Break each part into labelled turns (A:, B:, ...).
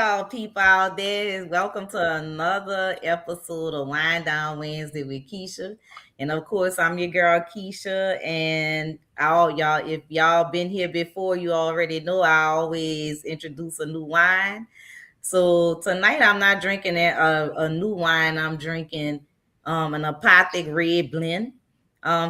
A: y'all people out there. Welcome to another episode of Wind Down Wednesday with Keisha. And of course, I'm your girl Keisha. And all y'all, if y'all been here before, you already know I always introduce a new wine. So tonight I'm not drinking a new wine. I'm drinking an apothic red blend.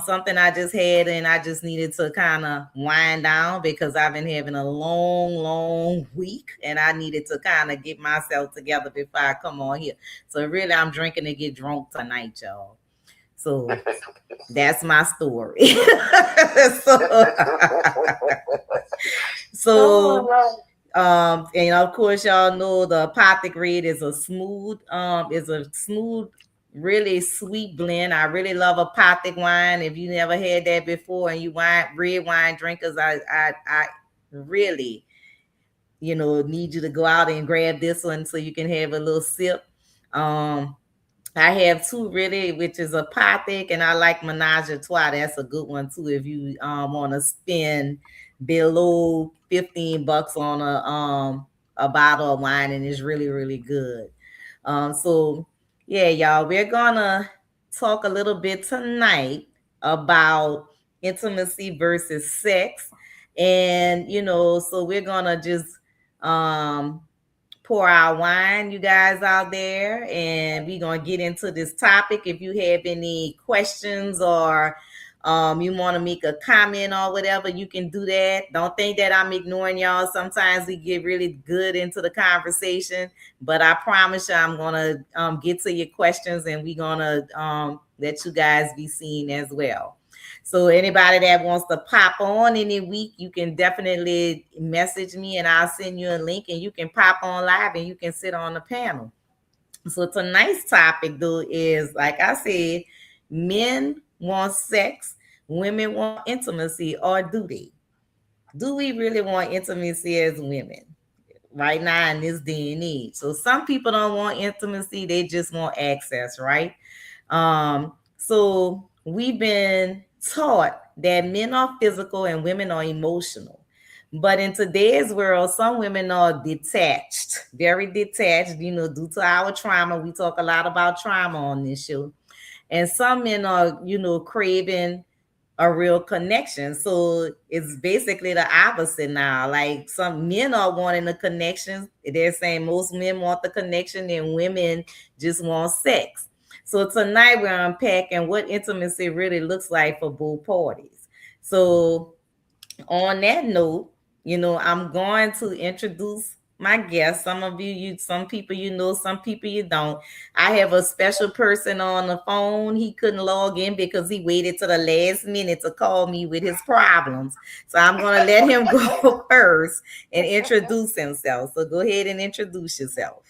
A: Something I just had and I just needed to kind of wind down because I've been having a long week and I needed to kind of get myself together before I come on here. So really I'm drinking to get drunk tonight, y'all. So that's my story. so, and of course, y'all know the apothic red is a smooth, really sweet blend. I really love apothic wine. If you never had that before and you red wine drinkers, I really, need you to go out and grab this one so you can have a little sip. I have two really, which is apothic, and I like Menage a Trois. That's a good one too. If you want to spend below $15 on a bottle of wine, and it's really good. So yeah, y'all, we're gonna talk a little bit tonight about intimacy versus sex, and so we're gonna just um pour our wine, you guys out there, and we're gonna get into this topic. If you have any questions or you want to make a comment or whatever, you can do that. Don't think that I'm ignoring y'all. Sometimes we get really good into the conversation, but I promise you I'm gonna get to your questions and we're gonna let you guys be seen as well. So anybody that wants to pop on any week, you can definitely message me and I'll send you a link and you can pop on live and you can sit on the panel. So tonight's topic though is, like I said, men want sex, women want intimacy, or do they? Do we really want intimacy as women right now in this day and age? So some people don't want intimacy, they just want access, right? So we've been taught that men are physical and women are emotional. But in today's world, some women are detached, very detached, due to our trauma. We talk a lot about trauma on this show. And some men are, craving a real connection. So it's basically the opposite now. Like some men are wanting the connection. They're saying most men want the connection and women just want sex. So tonight we're unpacking what intimacy really looks like for both parties. So on that note, I'm going to introduce my guests. Some of some people some people you don't. I have a special person on the phone. He couldn't log in because he waited to the last minute to call me with his problems. So I'm going to let him go first and introduce himself. So go ahead and introduce yourself.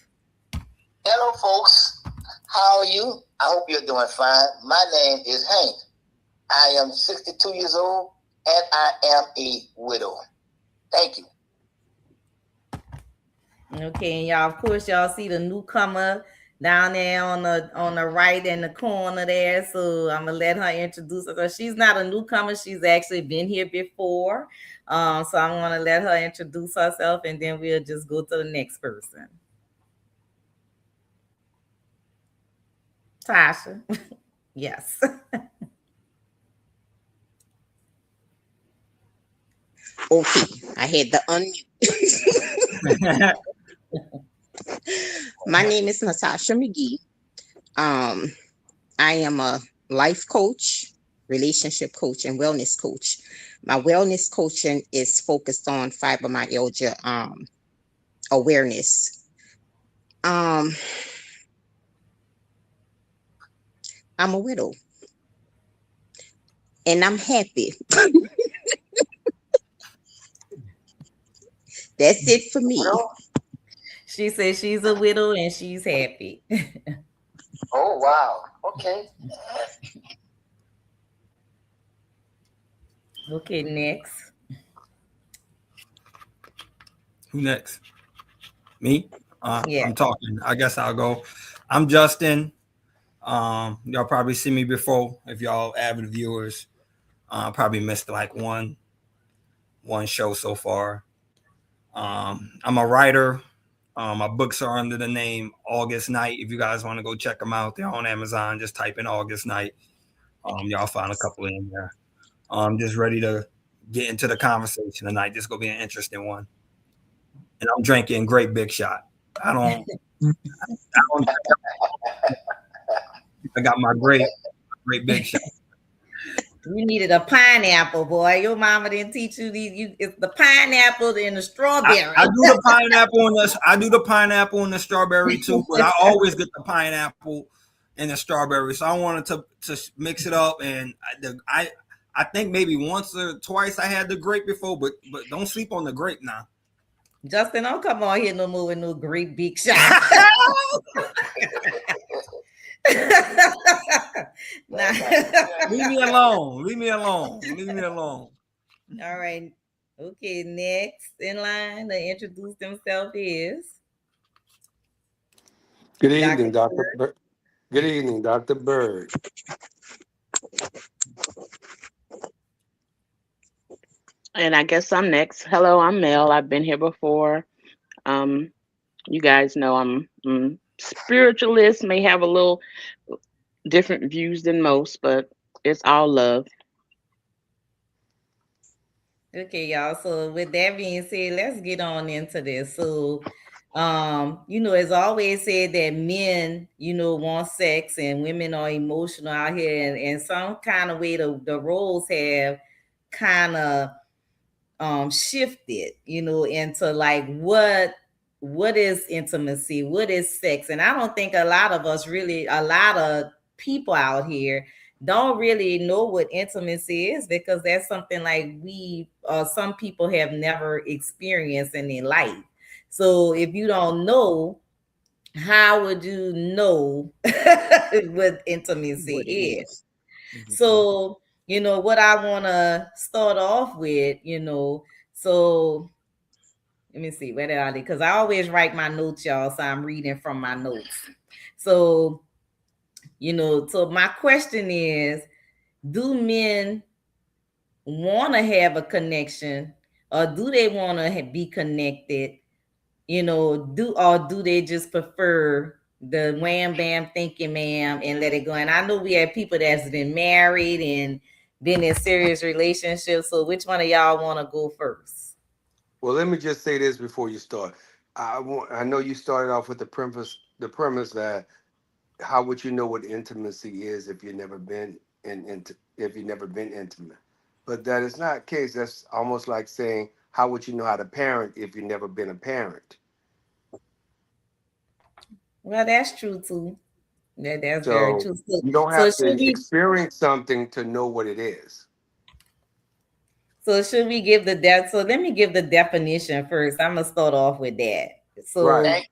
B: Hello, folks. How are you? I hope you're doing fine. My name is Hank. I am 62 years old and I am a widow. Thank you.
A: Okay, and y'all, of course, y'all see the newcomer down there on the right in the corner there. So I'm gonna let her introduce herself. She's not a newcomer; she's actually been here before. So I'm gonna let her introduce herself, and then we'll just go to the next person. Tasha, yes.
C: Okay, I had the unmute. My name is Natasha McGee. I am a life coach, relationship coach, and wellness coach. My wellness coaching is focused on fibromyalgia awareness. I'm a widow, and I'm happy. That's it for me.
A: She says she's a widow and she's happy.
B: Oh, wow. Okay.
A: Okay, next.
D: Who next? Me?
A: Yeah.
D: I'm talking. I guess I'll go. I'm Justin. Y'all probably see me before if y'all avid viewers. Probably missed like one show so far. I'm a writer, My books are under the name August Night. If you guys want to go check them out, they're on Amazon. Just type in August Night. Y'all find a couple in there. I'm just ready to get into the conversation tonight. This is gonna be an interesting one. And I'm drinking Great Big Shot. I got my great Big Shot.
A: You needed a pineapple, boy. Your mama didn't teach you these. It's the pineapple and the strawberry.
D: I do the pineapple and the strawberry too, but I always get the pineapple and the strawberry. So I wanted to mix it up, and I think maybe once or twice I had the grape before, but don't sleep on the grape now.
A: Justin, don't come on here no more with no Great Big Shot. Nah.
D: Leave me alone.
A: All right. Okay, next in line to introduce themselves is
E: Good evening, Dr. Bird. Good evening, Dr. Bird.
F: And I guess I'm next. Hello, I'm Mel. I've been here before. You guys know I'm spiritualist, may have a little different views than most, but it's all love.
A: okay, y'all. So with that being said, let's get on into this. So it's always said that men, want sex and women are emotional out here, and some kind of way the roles have kind of shifted, into like what is intimacy, what is sex. And I don't think a lot of people out here don't really know what intimacy is, because that's something like some people have never experienced in their life. So if you don't know, how would you know what intimacy is? Mm-hmm. So what I want to start off with, so let me see, where did I leave? Because I always write my notes, y'all, so I'm reading from my notes. So, so my question is, do men want to have a connection, or do they want to be connected? Do they just prefer the wham bam thank you ma'am and let it go? And I know we have people that's been married and been in serious relationships. So which one of y'all want to go first?
E: Well, let me just say this before you start. I know you started off with the premise that how would you know what intimacy is if you've never been intimate? But that is not the case. That's almost like saying, how would you know how to parent if you've never been a parent?
A: Well, that's true too. That's
E: so
A: very true. So,
E: you don't have to experience something to know what it is.
A: So should we give so let me give the definition first. I'm gonna start off with that. So, right.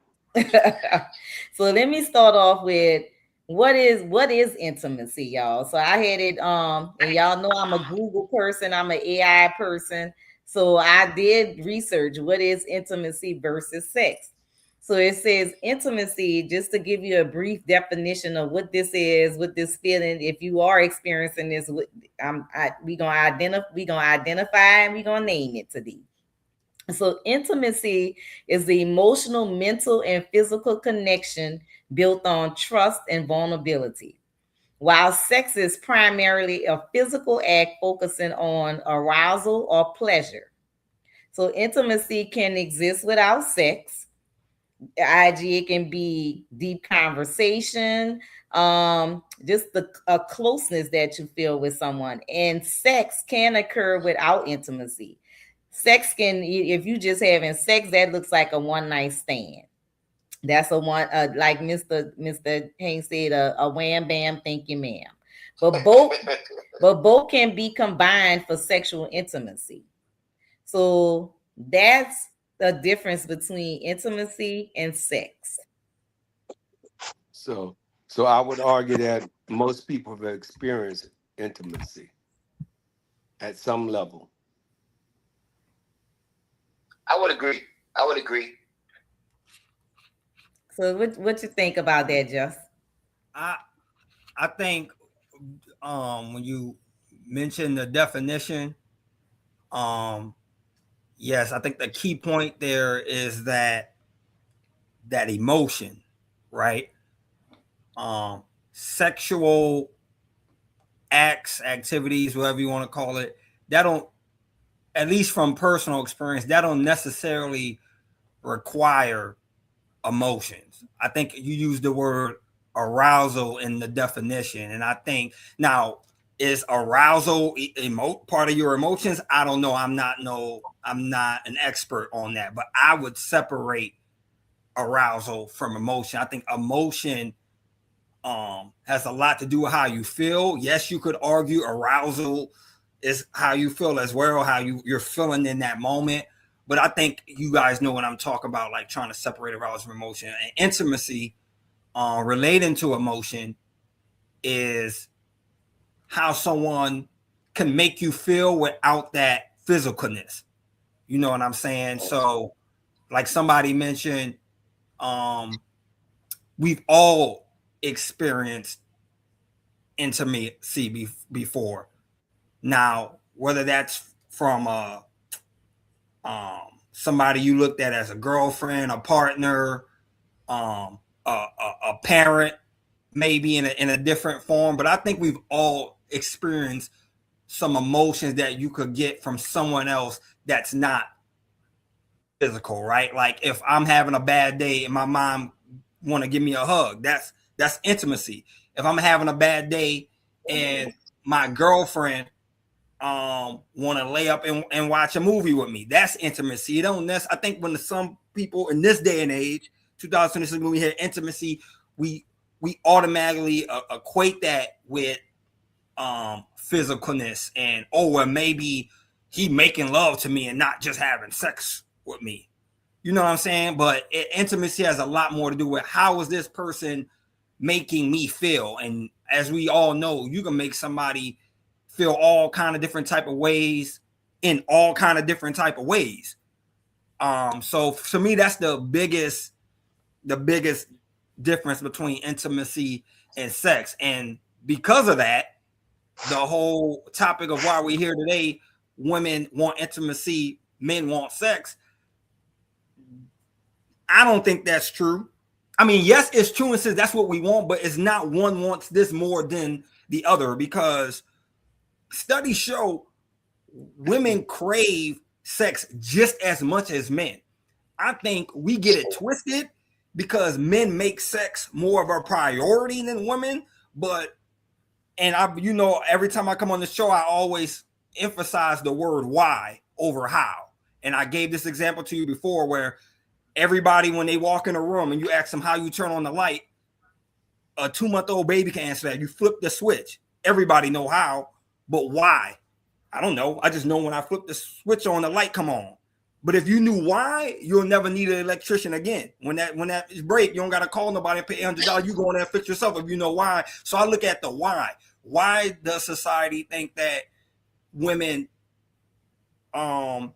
A: So let me start off with what is intimacy, y'all. So I had it, and y'all know I'm a Google person, I'm an AI person. So I did research what is intimacy versus sex. So it says intimacy, just to give you a brief definition of what this is, what this feeling, if you are experiencing this, we gonna identify and we gonna name it today. So intimacy is the emotional, mental, and physical connection built on trust and vulnerability. While sex is primarily a physical act focusing on arousal or pleasure. So intimacy can exist without sex. It can be deep conversation, just a closeness that you feel with someone. And sex can occur without intimacy. Sex can, if you just having sex, that looks like a one night stand. That's a one, like Mr. Haynes said, a wham bam, thank you, ma'am. But both can be combined for sexual intimacy. So that's the difference between intimacy and sex.
E: So I would argue that most people have experienced intimacy at some level.
B: I would agree.
A: So what you think about that, Just?
D: I think when you mention the definition, yes, I think the key point there is that that emotion, right? Sexual acts, activities, whatever you want to call it, that don't, at least from personal experience, that don't necessarily require emotions. I think you use the word arousal in the definition, and I think now, is arousal part of your emotions? I don't know. I'm not an expert on that, but I would separate arousal from emotion. I think emotion has a lot to do with how you feel. Yes, you could argue arousal is how you feel as well, how you're feeling in that moment. But I think you guys know what I'm talking about, like trying to separate arousal from emotion. And intimacy relating to emotion is how someone can make you feel without that physicalness. You know what I'm saying? So like somebody mentioned, we've all experienced intimacy before. Now, whether that's from somebody you looked at as a girlfriend, a partner, a parent, maybe in a different form, but I think we've all experienced some emotions that you could get from someone else that's not physical, right? Like if I'm having a bad day and my mom want to give me a hug, that's intimacy. If I'm having a bad day and my girlfriend want to lay up and watch a movie with me, that's intimacy. You don't I think when some people in this day and age, 2026, when we hear intimacy, we automatically equate that with physicalness and well, maybe he making love to me and not just having sex with me. You know what I'm saying? But intimacy has a lot more to do with how is this person making me feel. And as we all know, you can make somebody feel all kind of different type of ways in all kind of different type of ways. So for me, that's the biggest difference between intimacy and sex. And because of that, the whole topic of why we're here today, women want intimacy, men want sex. I don't think that's true. I mean, yes, it's true and says that's what we want, but it's not one wants this more than the other, because studies show women crave sex just as much as men. I think we get it twisted because men make sex more of a priority than women. And every time I come on the show, I always emphasize the word why over how. And I gave this example to you before where everybody, when they walk in a room and you ask them how you turn on the light, a 2-month-old baby can answer that. You flip the switch. Everybody know how, but why? I don't know. I just know when I flip the switch on, the light come on. But if you knew why, you'll never need an electrician again. When that is break, you don't got to call nobody and pay $100. You go in there and fix yourself if you know why. So I look at the why. Why does society think that women want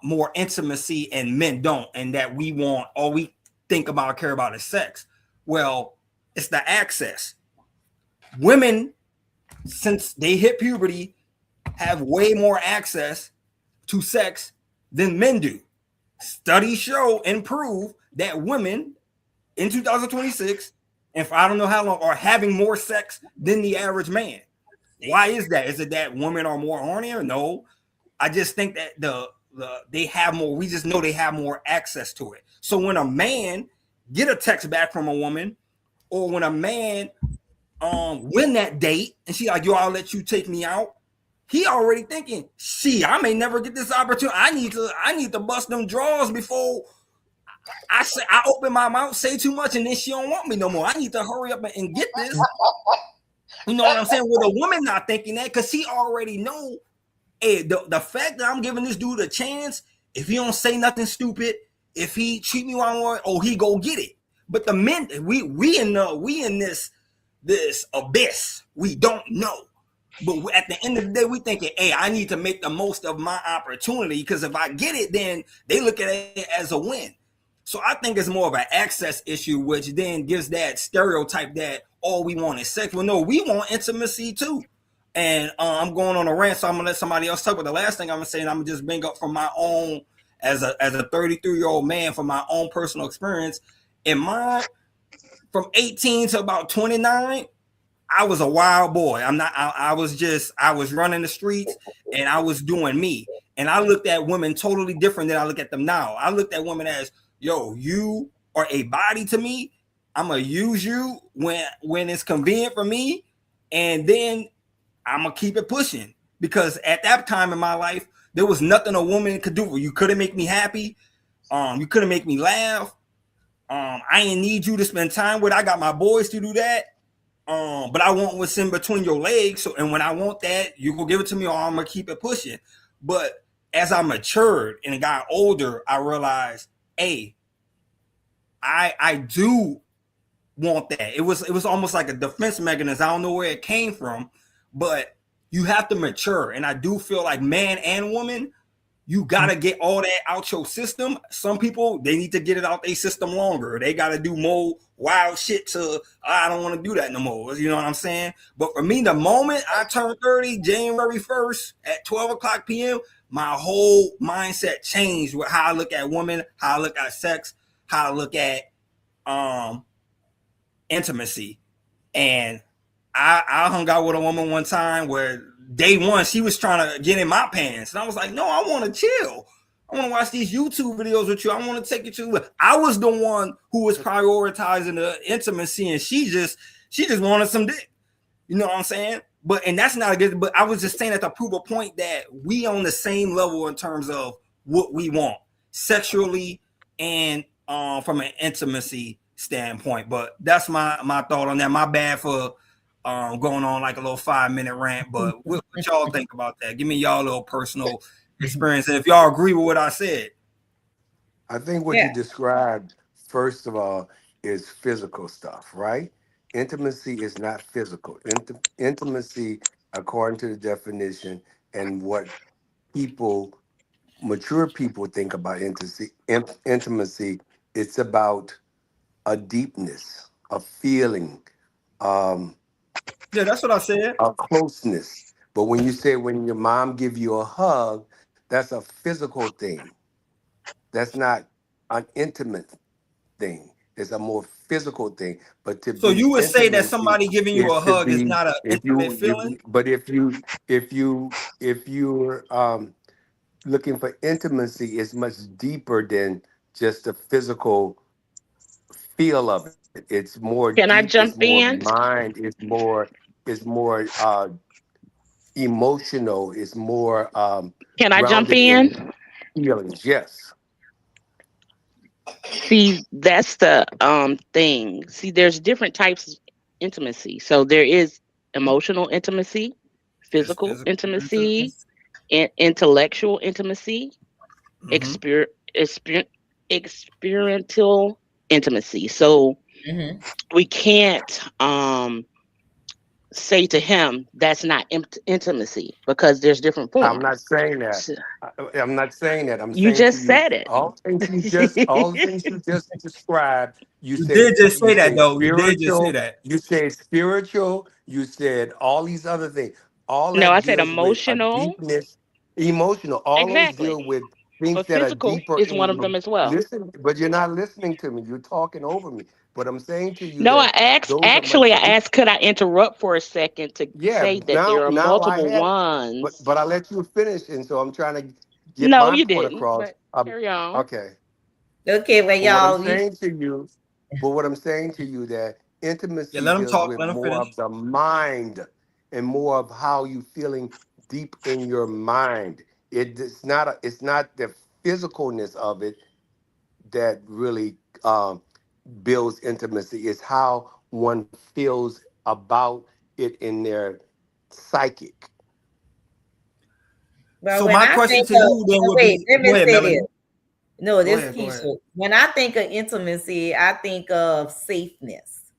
D: more intimacy and men don't, and that we want, all we think about or care about is sex? Well, it's the access. Women, since they hit puberty, have way more access to sex than men do. Studies show and prove that women in 2026, and for I don't know how long, are having more sex than the average man. Why is that? Is it that women are more hornier? No, I just think that they have more. We just know they have more access to it. So when a man get a text back from a woman, or when a man win that date and she like, yo, I'll let you take me out, he already thinking, I may never get this opportunity. I need to bust them drawers before I open my mouth, say too much, and then she don't want me no more. I need to hurry up and get this. You know what I'm saying? Well, the woman not thinking that, because he already know, hey, the fact that I'm giving this dude a chance, if he don't say nothing stupid, if he treat me wrong, he go get it. But the men, we in this abyss. We don't know. But at the end of the day, we thinking, hey, I need to make the most of my opportunity, because if I get it, then they look at it as a win. So I think it's more of an access issue, which then gives that stereotype that all we want is sex. Well, no, we want intimacy too. And I'm going on a rant, so I'm going to let somebody else talk. But the last thing I'm going to say, and I'm going to just bring up from my own as a 33-year-old man from my own personal experience. In mine, from 18 to about 29, I was a wild boy. I was running the streets and I was doing me. And I looked at women totally different than I look at them now. I looked at women as, yo, you are a body to me. I'm gonna use you when it's convenient for me, and then I'm gonna keep it pushing. Because at that time in my life, there was nothing a woman could do. You couldn't make me happy. You couldn't make me laugh. I didn't need you to spend time with. I got my boys to do that. But I want what's in between your legs. So, and when I want that, you go give it to me, or I'm gonna keep it pushing. But as I matured and got older, I realized, hey, I do want that. It was almost like a defense mechanism. I don't know where it came from, but you have to mature. And I do feel like man and woman, you gotta get all that out your system. Some people, they need to get it out their system longer. They gotta do more wild shit to, I don't want to do that no more. You know what I'm saying? But for me, the moment I turned 30, January 1st at 12 o'clock p.m., my whole mindset changed with how I look at women, how I look at sex, how I look at intimacy. And I hung out with a woman one time where day one, she was trying to get in my pants. And I was like, no, I want to chill. I want to watch these YouTube videos with you. I want to take you to. I was the one who was prioritizing the intimacy, and she just wanted some dick. You know what I'm saying? And that's not a good. But I was just saying that to prove a point that we on the same level in terms of what we want sexually and from an intimacy standpoint. But that's my thought on that. My bad for going on like a little 5-minute rant, but what y'all think about that? Give me y'all little personal experience, and if y'all agree with what I said.
E: I think what you described, first of all, is physical stuff, right? Intimacy is not physical. Intimacy, according to the definition and what mature people think about intimacy, it's about a deepness, a feeling,
D: Yeah, that's what I said.
E: a closeness. But when you say when your mom give you a hug, that's a physical thing. That's not an intimate thing. It's a more physical thing. But
D: so you would say that somebody giving you a hug is not an intimate feeling?
E: If you're looking for intimacy, it's much deeper than just the physical feel of it. It's more.
F: Can I
E: deep,
F: jump
E: it's more
F: in?
E: mind. It's more emotional. It's more
F: Can I jump
E: grounded in
F: in?
E: feelings. Yes.
F: See, that's the thing. See, there's different types of intimacy. So there is emotional intimacy, physical intimacy, intellectual intimacy, experiential intimacy. So we can't say to him that's not intimacy, because there's different forms.
E: I'm not saying that. I'm not saying that. I'm
F: You
E: saying
F: just
E: to you,
F: said it.
E: all the things you just described.
D: You did just say that, though. You did just say
E: Spiritual.
D: that.
E: You said spiritual. You said all these other things. All
F: No,
E: that
F: I said
E: deals with a
F: emotional.
E: deepness, emotional. All those deal
F: Exactly.
E: with things
F: But
E: that are
F: physical
E: deeper
F: is
E: in
F: one of them
E: you.
F: as well.
E: Listen, but you're not listening to me. You're talking over me. But I'm saying to you
F: No, I
E: that
F: asked.
E: those are much
F: Actually, I
E: deeper.
F: asked, could I interrupt for a second to
E: Yeah,
F: say that there are
E: now I
F: multiple
E: had,
F: ones?
E: but I let you finish, and so I'm trying to get
F: No,
E: my
F: you
E: point
F: didn't.
E: across.
F: But carry on.
E: Okay,
A: Okay, well,
E: but what I'm
A: y'all,
E: saying to you, that
D: Yeah,
E: intimacy
D: let them
E: deals
D: talk.
E: with
D: Let them
E: more
D: finish.
E: of the mind and more of how you feeling deep in your mind. It's not the physicalness of it that really builds intimacy. It's how one feels about it in their psychic.
A: well,
D: So
A: when
D: my
A: I
D: question
A: think
D: to
A: of,
D: you then would
A: wait,
D: be,
A: let
D: go
A: me
D: ahead,
A: say this.
D: Melanie.
A: No,
D: Go
A: this
D: ahead, go ahead.
A: Keisha. When I think of intimacy, I think of safeness.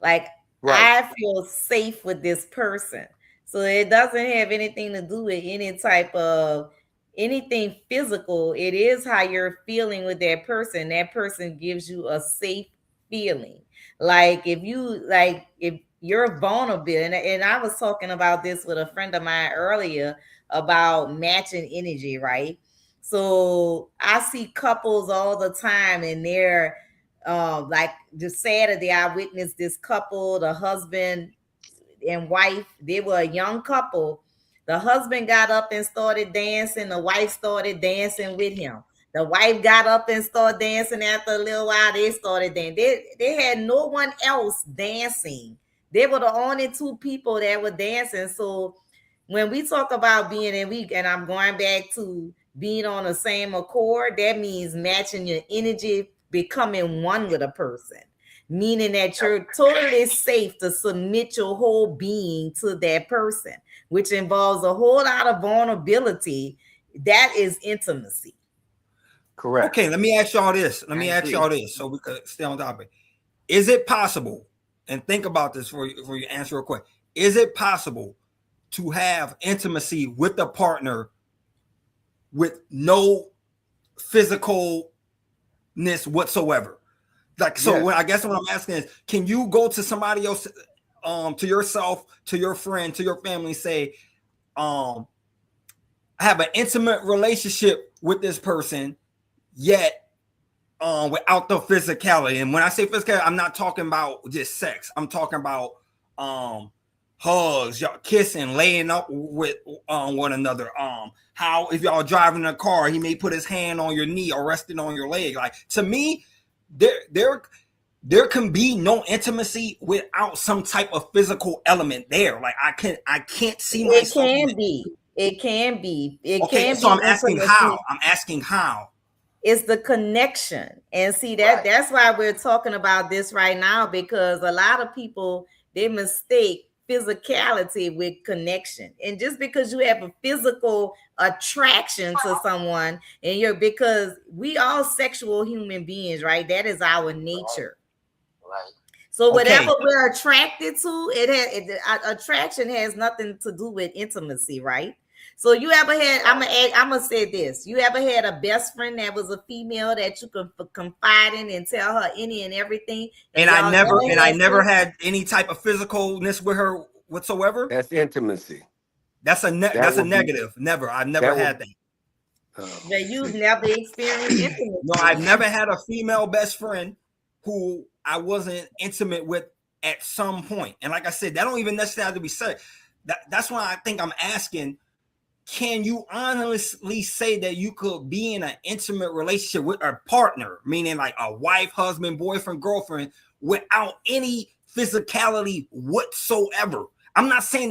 A: Like
E: Right.
A: I feel safe with this person. So it doesn't have anything to do with any type of anything physical. It is how you're feeling with that person. That person gives you a safe feeling. Like if you're vulnerable, and I was talking about this with a friend of mine earlier about matching energy, right? So I see couples all the time, and they're like just Saturday, I witnessed this couple, the husband and wife. They were a young couple. The husband got up and started dancing. The wife started dancing with him. The wife got up and started dancing. After a little while, they started dancing. They had no one else dancing. They were the only two people that were dancing. So when we talk about being in week, and I'm going back to being on the same accord, that means matching your energy, becoming one with a person, meaning that you're totally safe to submit your whole being to that person, which involves a whole lot of vulnerability. That is intimacy.
E: Correct.
D: Okay, let me ask y'all this.
C: I agree.
D: So we could stay on topic. Is it possible, and think about this for you answer real quick, is it possible to have intimacy with a partner with no physicalness whatsoever? Like, so
E: Yes.
D: when I guess what I'm asking is, can you go to somebody else, to yourself, to your friend, to your family, say, I have an intimate relationship with this person, yet without the physicality? And when I say physicality, I'm not talking about just sex. I'm talking about hugs, y'all kissing, laying up with one another. How if y'all driving a car, he may put his hand on your knee or resting on your leg. Like, to me, there can be no intimacy without some type of physical element there. Like, I can't see
A: It
D: myself.
A: can be. It can be. It
D: Okay,
A: can
D: so
A: be
D: I'm asking
A: intimacy.
D: how. I'm asking how.
A: It's the connection. And see that
B: Right.
A: that's why we're talking about this right now, because a lot of people, they mistake physicality with connection. And just because you have a physical attraction to someone, and you're, because we all sexual human beings, right? That is our nature.
B: Right.
A: So
D: Okay.
A: whatever we're attracted to, attraction has nothing to do with intimacy, right? So you ever had? I'm gonna say this. You ever had a best friend that was a female that you could confide in and tell her any and everything?
D: And I
A: y'all
D: never had any type of physicalness with her whatsoever.
E: That's intimacy.
D: That's a
E: That would be-
D: negative. Never. I've never
E: that would-
D: had that.
A: that you've never experienced intimacy.
D: No, I've never had a female best friend who I wasn't intimate with at some point. And like I said, that don't even necessarily have to be said. That's why I think I'm asking, can you honestly say that you could be in an intimate relationship with a partner, meaning like a wife, husband, boyfriend, girlfriend, without any physicality whatsoever? I'm not saying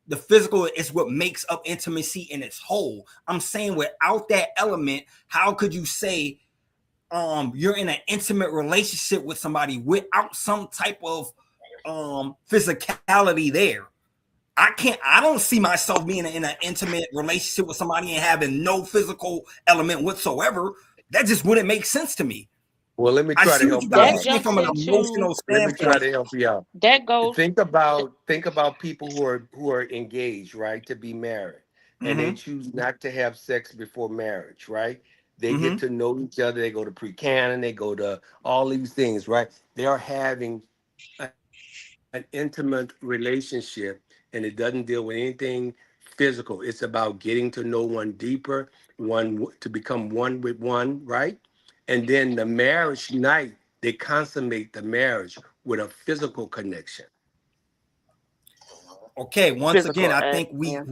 D: the physical is what makes up intimacy in its whole. I'm saying without that element, how could you say you're in an intimate relationship with somebody without some type of physicality there? I don't see myself being in an intimate relationship with somebody and having no physical element whatsoever. That just wouldn't make sense to me.
E: Well, let me
D: I
E: try
D: see
E: to
D: what
E: help
D: you
E: you
D: guys are
E: out.
D: saying from an emotional
E: Let me try
D: standpoint.
E: to help you out.
F: That goes.
E: Think about people who are engaged, right, to be married, and they choose not to have sex before marriage, right? They get to know each other. They go to pre-canon. They go to all these things, right? They are having an intimate relationship, and it doesn't deal with anything physical. It's about getting to know one deeper, one to become one with one, right? And then the marriage night, they consummate the marriage with a physical connection.
D: Okay, once
F: Physical
D: again, I
F: act,
D: think
F: yeah.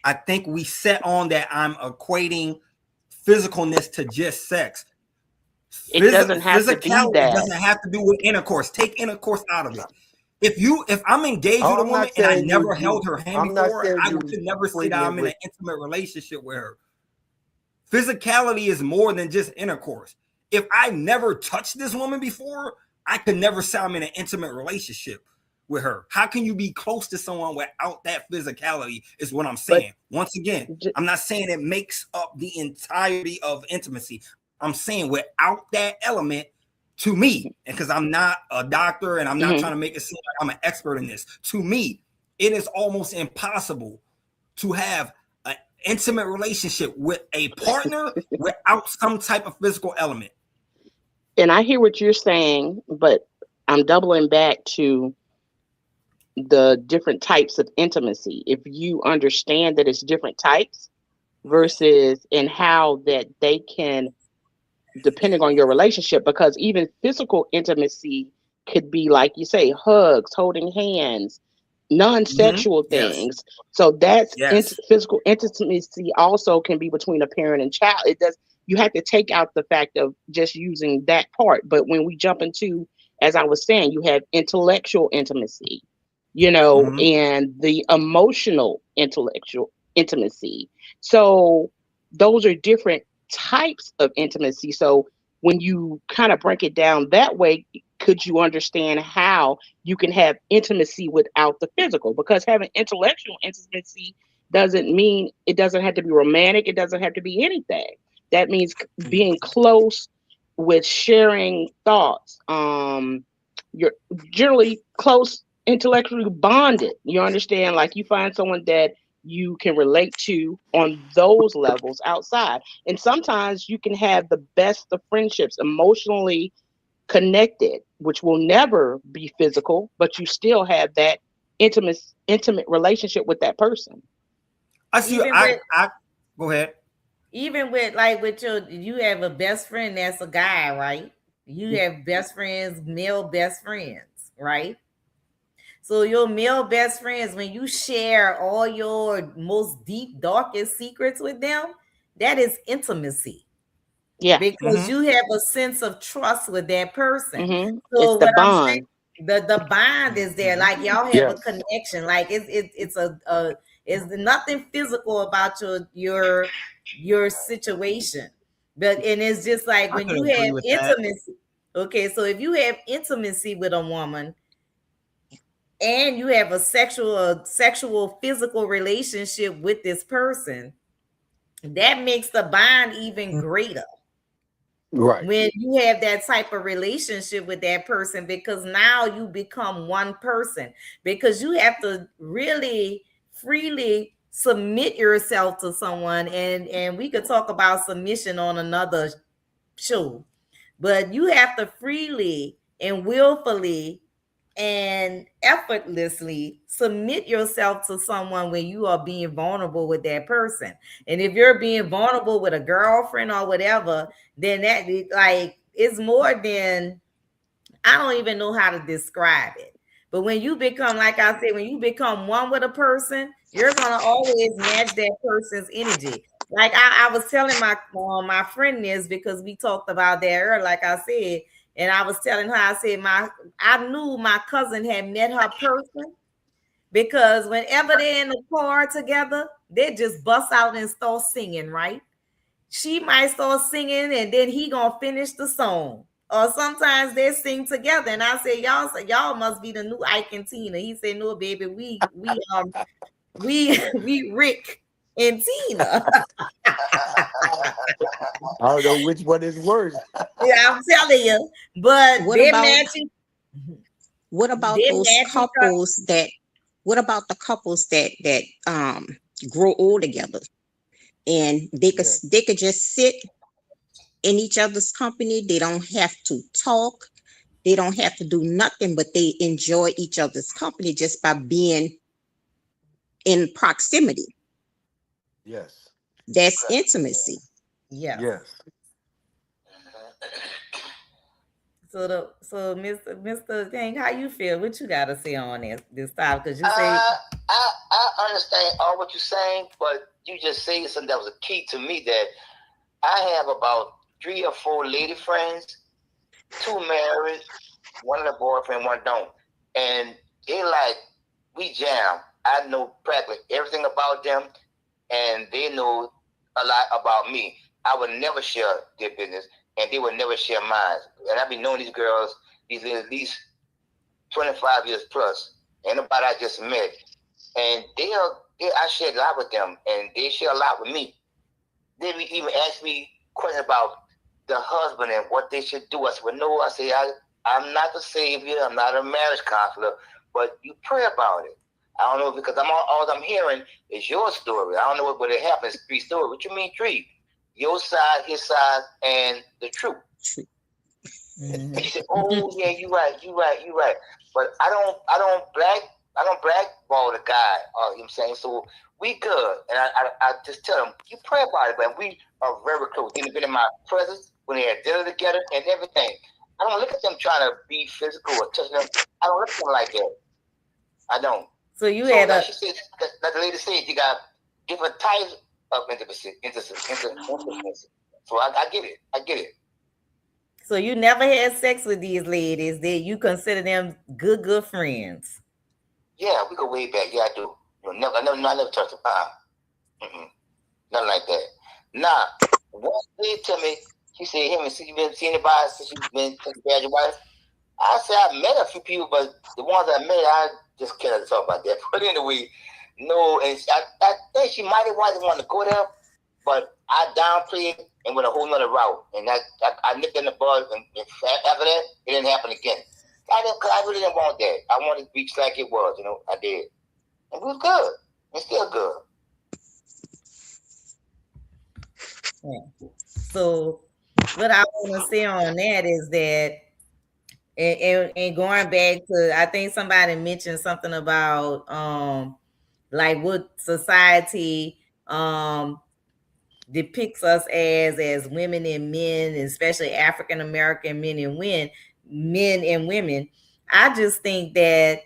D: I think we set on that I'm equating physicalness to just sex.
F: It doesn't have to be
D: Physicality
F: that.
D: doesn't have to do with intercourse. Take intercourse out of it. If I'm engaged with a
E: I'm
D: woman
E: not
D: and I
E: saying
D: never
E: you-
D: held her hand
E: I'm not
D: before,
E: saying
D: I
E: you
D: could never say that
E: equating it
D: I'm in
E: with-
D: an intimate relationship with her. Physicality is more than just intercourse. If I never touched this woman before, I could never say I'm in an intimate relationship with her. How can you be close to someone without that physicality is what I'm saying. Once again, I'm not saying it makes up the entirety of intimacy. I'm saying without that element, to me, and because I'm not a doctor and I'm not trying to make it seem like I'm an expert in this, to me, it is almost impossible to have an intimate relationship with a partner without some type of physical element.
F: And I hear what you're saying, but I'm doubling back to the different types of intimacy. If you understand that it's different types, versus in how that they can, depending on your relationship, because even physical intimacy could be, like you say, hugs, holding hands, non-sexual
D: Yes.
F: things. So that's
D: Yes.
F: physical intimacy also can be between a parent and child. It does. You have to take out the fact of just using that part. But when we jump into, as I was saying, you have intellectual intimacy, and the emotional intellectual intimacy. So those are different types of intimacy. So when you kind of break it down that way, could you understand how you can have intimacy without the physical? Because having intellectual intimacy doesn't mean it doesn't have to be romantic. It doesn't have to be anything. That means being close with sharing thoughts. You're generally close, intellectually bonded. You understand? Like you find someone that you can relate to on those levels outside. And sometimes you can have the best of friendships, emotionally connected, which will never be physical, but you still have that intimate relationship with that person.
D: I see. Go ahead.
A: Even with like with you have a best friend that's a guy, right? You have best friends, male best friends, right? So your male best friends, when you share all your most deep, darkest secrets with them, that is intimacy.
F: Yeah.
A: Because you have a sense of trust with that person.
F: Mm-hmm.
A: So
F: It's the
A: what I'm
F: bond.
A: saying, the bond is there. Like y'all have a connection. Like it's nothing physical about your situation. But and it's just like when you have intimacy. Okay, so if you have intimacy with a woman and you have a sexual physical relationship with this person, that makes the bond even greater.
E: Right.
A: When you have that type of relationship with that person, because now you become one person, because you have to really freely submit yourself to someone, and we could talk about submission on another show, but you have to freely and willfully and effortlessly submit yourself to someone when you are being vulnerable with that person. And if you're being vulnerable with a girlfriend or whatever, then that like it's more than, I don't even know how to describe it. But when you become, like I said, when you become one with a person, you're gonna always match that person's energy. Like I was telling my friend this because we talked about that earlier, like I said, and I was telling her, I said I knew my cousin had met her person because whenever they're in the car together, they just bust out and start singing, right? She might start singing and then he gonna finish the song. Or sometimes they sing together. And I say, y'all must be the new Ike and Tina. He said, no, baby, we Rick and Tina.
E: I don't know which one is worse.
A: Yeah, I'm telling you. But
C: What
A: they're
C: about
A: matching.
C: what about
A: They're
C: those
A: matching
C: couples that what about the couples that grow old together and they could just sit in each other's company. They don't have to talk. They don't have to do nothing, but they enjoy each other's company just by being in proximity.
E: Yes.
C: That's intimacy.
A: Yeah.
E: Yes.
A: So Mr. Dang, how you feel? What you gotta say on this topic? Because you say
B: I understand all what you're saying, but you just say something that was a key to me, that I have about 3 or 4 lady friends, 2 married, one of the boyfriend, one don't. And they like, we jam. I know practically everything about them, and they know a lot about me. I would never share their business, and they would never share mine. And I've been knowing these girls, these at least 25 years plus. Anybody I just met. And I share a lot with them, and they share a lot with me. They even ask me questions about the husband and what they should do. I said, well, no, I say, I'm not the savior. I'm not a marriage counselor, but you pray about it. I don't know, because all I'm hearing is your story. I don't know what it happens. 3 stories. What you mean 3? Your side, his side, and the truth. Mm-hmm. He said, oh yeah, you right. But I don't black I don't blackball the guy. You know what I'm saying? So we good. And I just tell them, you pray about it, but we are very close. They've been in my presence when they had dinner together and everything. I don't look at them trying to be physical or touch them. I don't look at them like that. I don't.
A: So you had
B: like she said, like the lady said, you got different types of intimacy. So I get it. I get it.
A: So you never had sex with these ladies that you consider them good friends?
B: Yeah, we go way back. Yeah, I do. I never touched them. Nothing like that. Nah, one lady tell me, she said, "Hey, you been seeing anybody since you've been taking care of your wife?" I said, I met a few people, but the ones I met, I just can't talk about that. But anyway, no, and I think she might have wanted to go there, but I downplayed and went a whole nother route. And I nipped in the bud, and after that, it didn't happen again. I really didn't want that. I wanted to be like it was, I did. And it was good. It's still good.
A: Yeah. So what I want to say on that is that, and going back to, I think somebody mentioned something about like what society depicts us as women and men, especially African American men and women. I just think that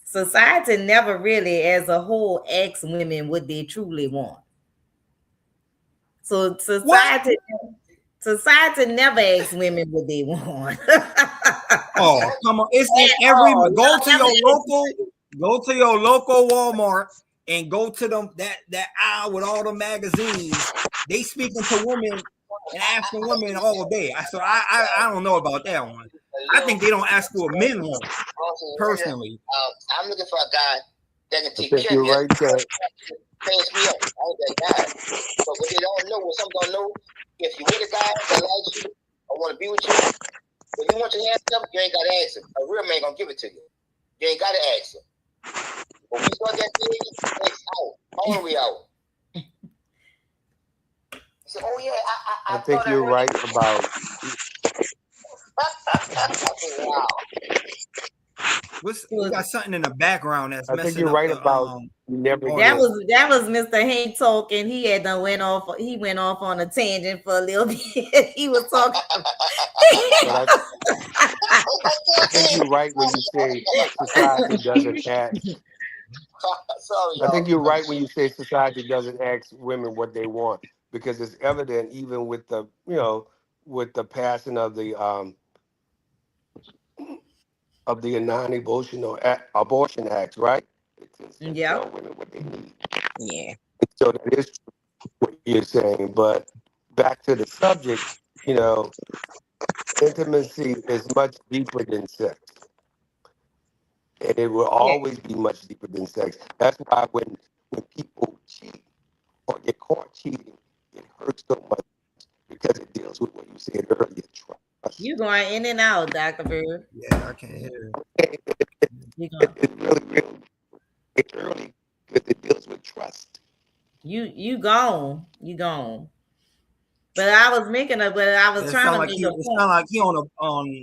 A: society never really as a whole asks women what they truly want. So society never asks women what they want.
D: Oh, come on. It's in every go to your local Walmart and go to them that aisle with all the magazines. They speaking to women and asking women all day. So I don't know about that one. I think they don't ask for men want, personally.
B: I'm looking for a guy that can take
E: I think
B: care of
E: you're right, Chad.
B: Pass me up. I ain't that guy. But what they don't know, what some don't know, if you with a guy that likes you or want to be with you, if you want your hands up, you ain't got to ask him. A real man gonna give it to you. You ain't got to ask him. When we start that thing, it's out. All the way out. So, oh yeah,
E: I think you're right about.
B: Wow.
D: We got something in the background that's messing up.
E: I think you're right about never.
A: That was Mr. Hank talking. He went off on a tangent for a little bit. He was talking.
E: I think you're right when you say society doesn't ask.
B: Sorry,
E: I think you're right when you say society doesn't ask women what they want, because it's evident even with the with the passing of the non-abortion act, right?
A: Yeah.
E: Tell women what they need.
C: Yeah.
E: So that is what you're saying. But back to the subject, intimacy is much deeper than sex. And it will always be much deeper than sex. That's why when people cheat or get caught cheating, it hurts so much, because it deals with what you said earlier, trust.
A: You going in and out, Dr. Bird.
D: Yeah, I can't hear you.
E: It's early because it deals with trust.
A: You gone. But I was trying to make a point.
D: It sound like he on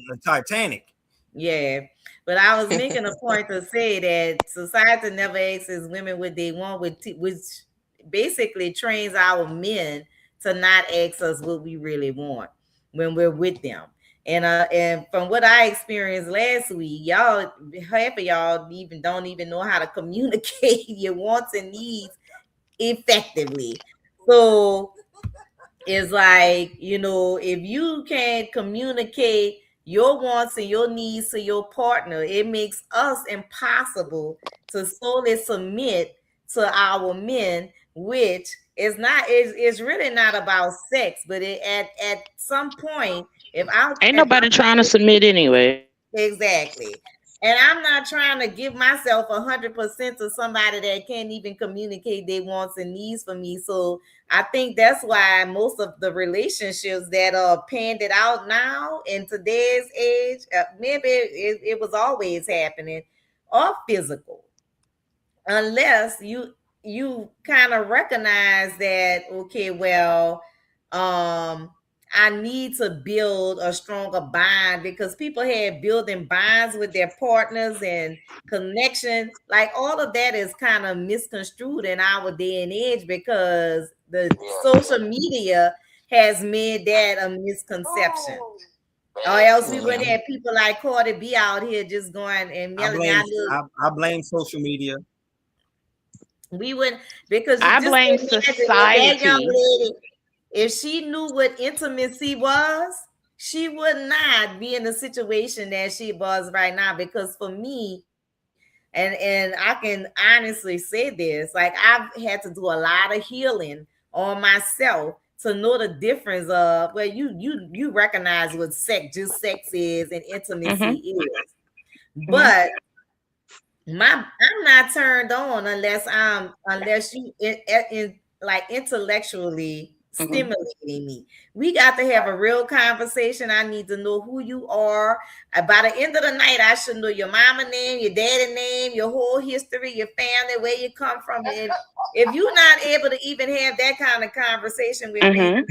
D: the Titanic.
A: Yeah, but I was making a point to say that society never asks women what they want, which basically trains our men to not ask us what we really want when we're with them. And from what I experienced last week, half of y'all don't even know how to communicate your wants and needs effectively. So it's like, if you can't communicate your wants and your needs to your partner, it makes us impossible to solely submit to our men, which is not, it's really not about sex, but at some point,
F: ain't nobody trying to submit anyway.
A: Exactly. And I'm not trying to give myself 100% to somebody that can't even communicate their wants and needs for me. So I think that's why most of the relationships that are panned out now in today's age, maybe it was always happening, are physical. Unless you kind of recognize that, okay, well, I need to build a stronger bond, because people had building bonds with their partners and connection. Like all of that is kind of misconstrued in our day and age, because the social media has made that a misconception. Or else we wouldn't have people like Cardi B out here just going and Melanie.
D: I blame social media.
A: We wouldn't, because
F: I blame
A: that young
F: society.
A: lady, if she knew what intimacy was, she would not be in the situation that she was right now. Because for me, and I can honestly say this, like I've had to do a lot of healing on myself to know the difference of, well, you recognize what sex is and intimacy is. But I'm not turned on unless you in like intellectually stimulating me. We got to have a real conversation. I need to know who you are. By the end of the night, I should know your mama name, your daddy name, your whole history, your family, where you come from. And if you're not able to even have that kind of conversation with me,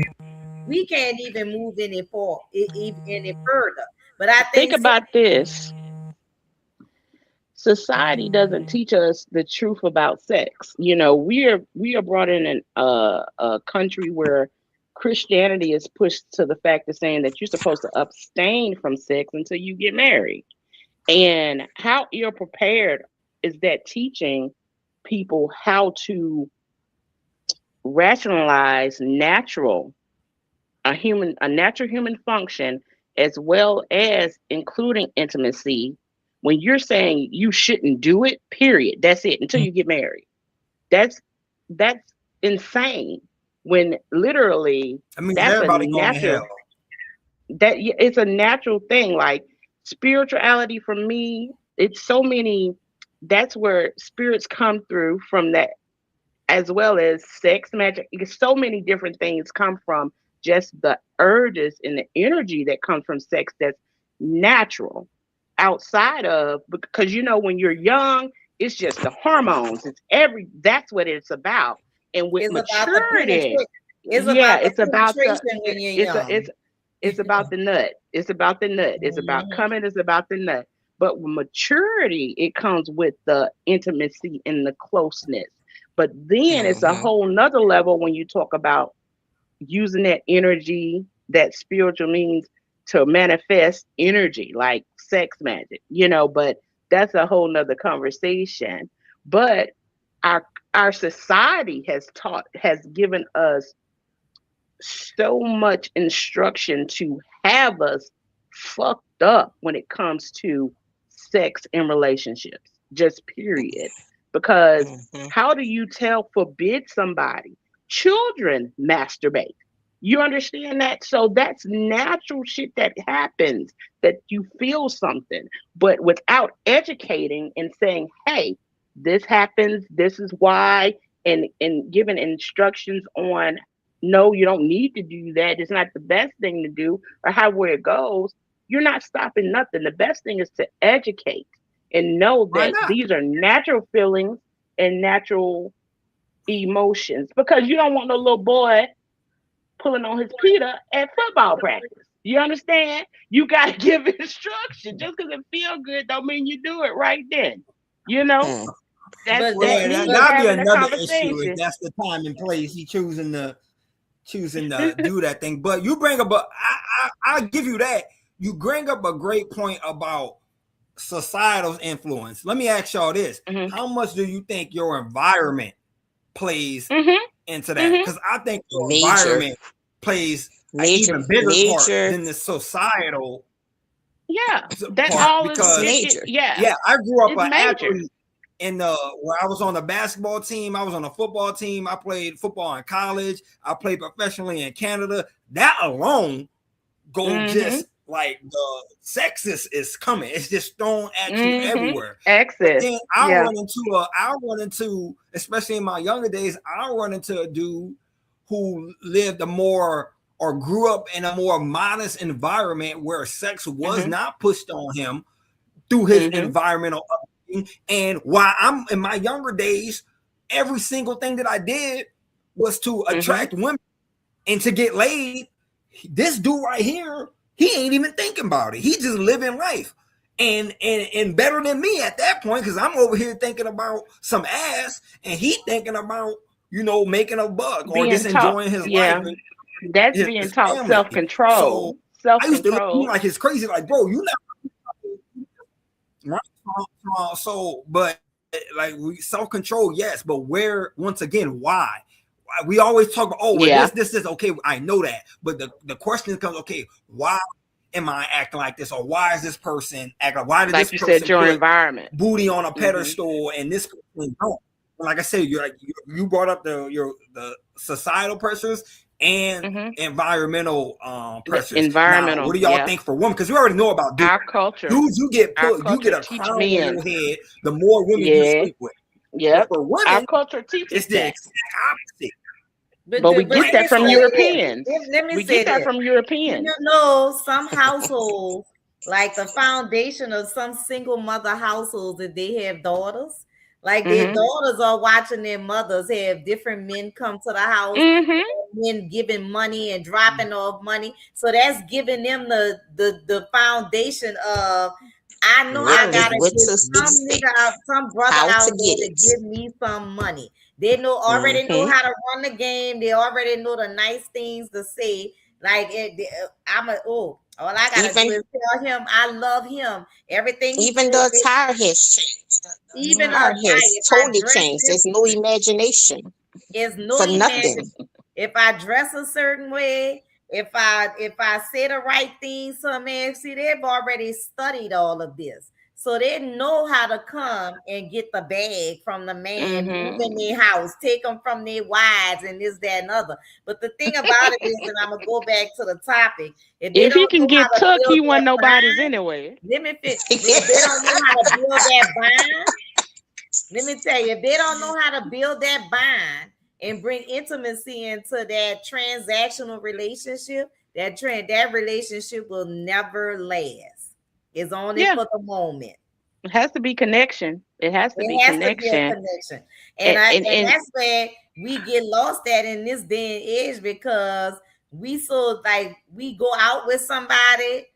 A: we can't even move any further. But I
F: think about this. Society doesn't teach us the truth about sex. You know, we are brought in a country where Christianity is pushed to the fact of saying that you're supposed to abstain from sex until you get married. And how ill prepared is that teaching people how to rationalize a natural human function, as well as including intimacy, when you're saying you shouldn't do it, period. That's it, until you get married. That's insane. When literally,
D: I mean,
F: that's
D: everybody
F: a
D: going to
F: natural.
D: hell.
F: That it's a natural thing. Like spirituality for me, it's so many. That's where spirits come through from that, as well as sex, magic. So many different things come from just the urges and the energy that comes from sex. That's natural. Outside of, because you know, when you're young, it's just the hormones. That's what it's about. And with maturity, it's about the nut. It's about the nut. It's about coming. It's about the nut. But with maturity, it comes with the intimacy and the closeness. But then it's a whole nother level when you talk about using that energy, that spiritual means to manifest energy, like sex magic, you know. But that's a whole nother conversation. But our society has given us so much instruction to have us fucked up when it comes to sex and relationships, just period. Because how do you forbid somebody? Children masturbate. You understand that? So that's natural shit that happens, that you feel something. But without educating and saying, hey, this happens, this is why, and giving instructions on, no, you don't need to do that, it's not the best thing to do, or where it goes, you're not stopping nothing. The best thing is to educate and know that these are natural feelings and natural emotions. Because you don't want no little boy pulling on his Peter at football practice. You understand? You got to give instruction. Just because it feels good don't mean you do it right then. You know?
D: That'd be another issue if that's the time and place he choosing to do that thing. But you bring up I'll give you that. You bring up a great point about societal influence. Let me ask y'all this. How much do you think your environment plays into that? Because I think your environment plays an even bigger part than the societal.
F: Yeah, that's all
D: because
F: major.
D: Yeah, I grew up an athlete where I was on the basketball team, I was on a football team, I played football in college, I played professionally in Canada. That alone just like the sexist is coming. It's just thrown at you everywhere.
F: Access.
D: Then I run into, especially in my younger days, I run into a dude who lived a more or grew up in a more modest environment where sex was not pushed on him through his environmental upbringing. And while I'm in my younger days, every single thing that I did was to attract women and to get laid. this dude right here, he ain't even thinking about it. He just living life. And better than me at that point, because I'm over here thinking about some ass, and he thinking about, making a buck or just enjoying his life.
F: That's being taught self-control.
D: So I used to look at him like it's crazy, like, bro, you never right? So, but like self-control, yes, but where, once again, why? We always talk about, this is okay, I know that, but the question comes, okay, why am I acting like this, or why is this person acting? Why did
F: like
D: this
F: you
D: person
F: said, your environment
D: booty on a pedestal and this person don't? Like I said, you brought up the societal pressures and environmental pressures. Now, what do y'all think for women? Because we already know about dudes.
F: Our culture.
D: Dudes, you get a crown on your head the more women you sleep with.
F: Yeah.
D: For women,
F: our culture teaches
D: it's the exact opposite.
F: But we get that from Europeans. We get that from Europeans.
A: Some households, like the foundation of some single mother households, if they have daughters, like their daughters are watching their mothers have different men come to the house, men giving money and dropping off money. So that's giving them the foundation of, I know I gotta give some brother out there to give me some money. They already know how to run the game. They already know the nice things to say. Like all I gotta do is tell him I love him. Everything.
C: Even the attire has changed. Even attire has totally changed. There's no imagination.
A: There's no
C: for nothing.
A: If I dress a certain way, if I say the right things to a man, see, they've already studied all of this. So they know how to come and get the bag from the man, move in their house, take them from their wives and this, that, and other. But the thing about it is, and I'm going to go back to the topic.
F: If he can get took, he want nobody's anyway.
A: Let me fit. If they don't know how to build that bond, let me tell you, if they don't know how to build that bond and bring intimacy into that transactional relationship, that relationship will never last. It's only for the moment.
F: It has to be connection. It has to be connection.
A: And that's where we get lost at in this day and age, because we go out with somebody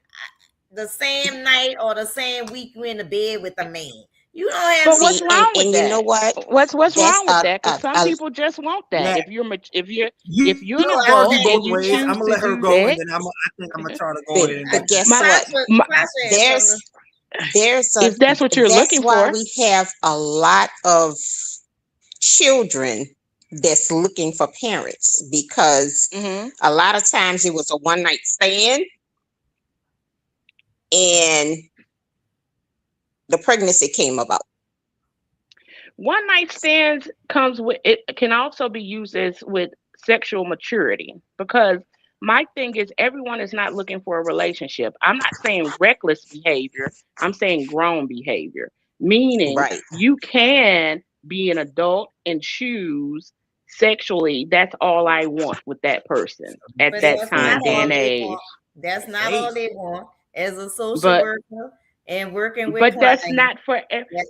A: the same night or the same week you're in the bed with a man. You don't have.
F: But what's wrong with that?
C: You know what?
F: What's wrong with that? Because some people just want that. If you're an adult,
D: both ways. I'm gonna let her go, and then I think I'm gonna try to go in.
C: But guess what? There's
F: if that's what you're looking for.
C: That's why we have a lot of children that's looking for parents, because a lot of times it was a one night stand, and the pregnancy came about.
F: One night stands comes with, it can also be used as with sexual maturity, because my thing is everyone is not looking for a relationship. I'm not saying reckless behavior. I'm saying grown behavior, meaning you can be an adult and choose sexually. That's all I want with that person at that time and age.
A: That's not all they want as a social worker. And working with,
F: but that's not for.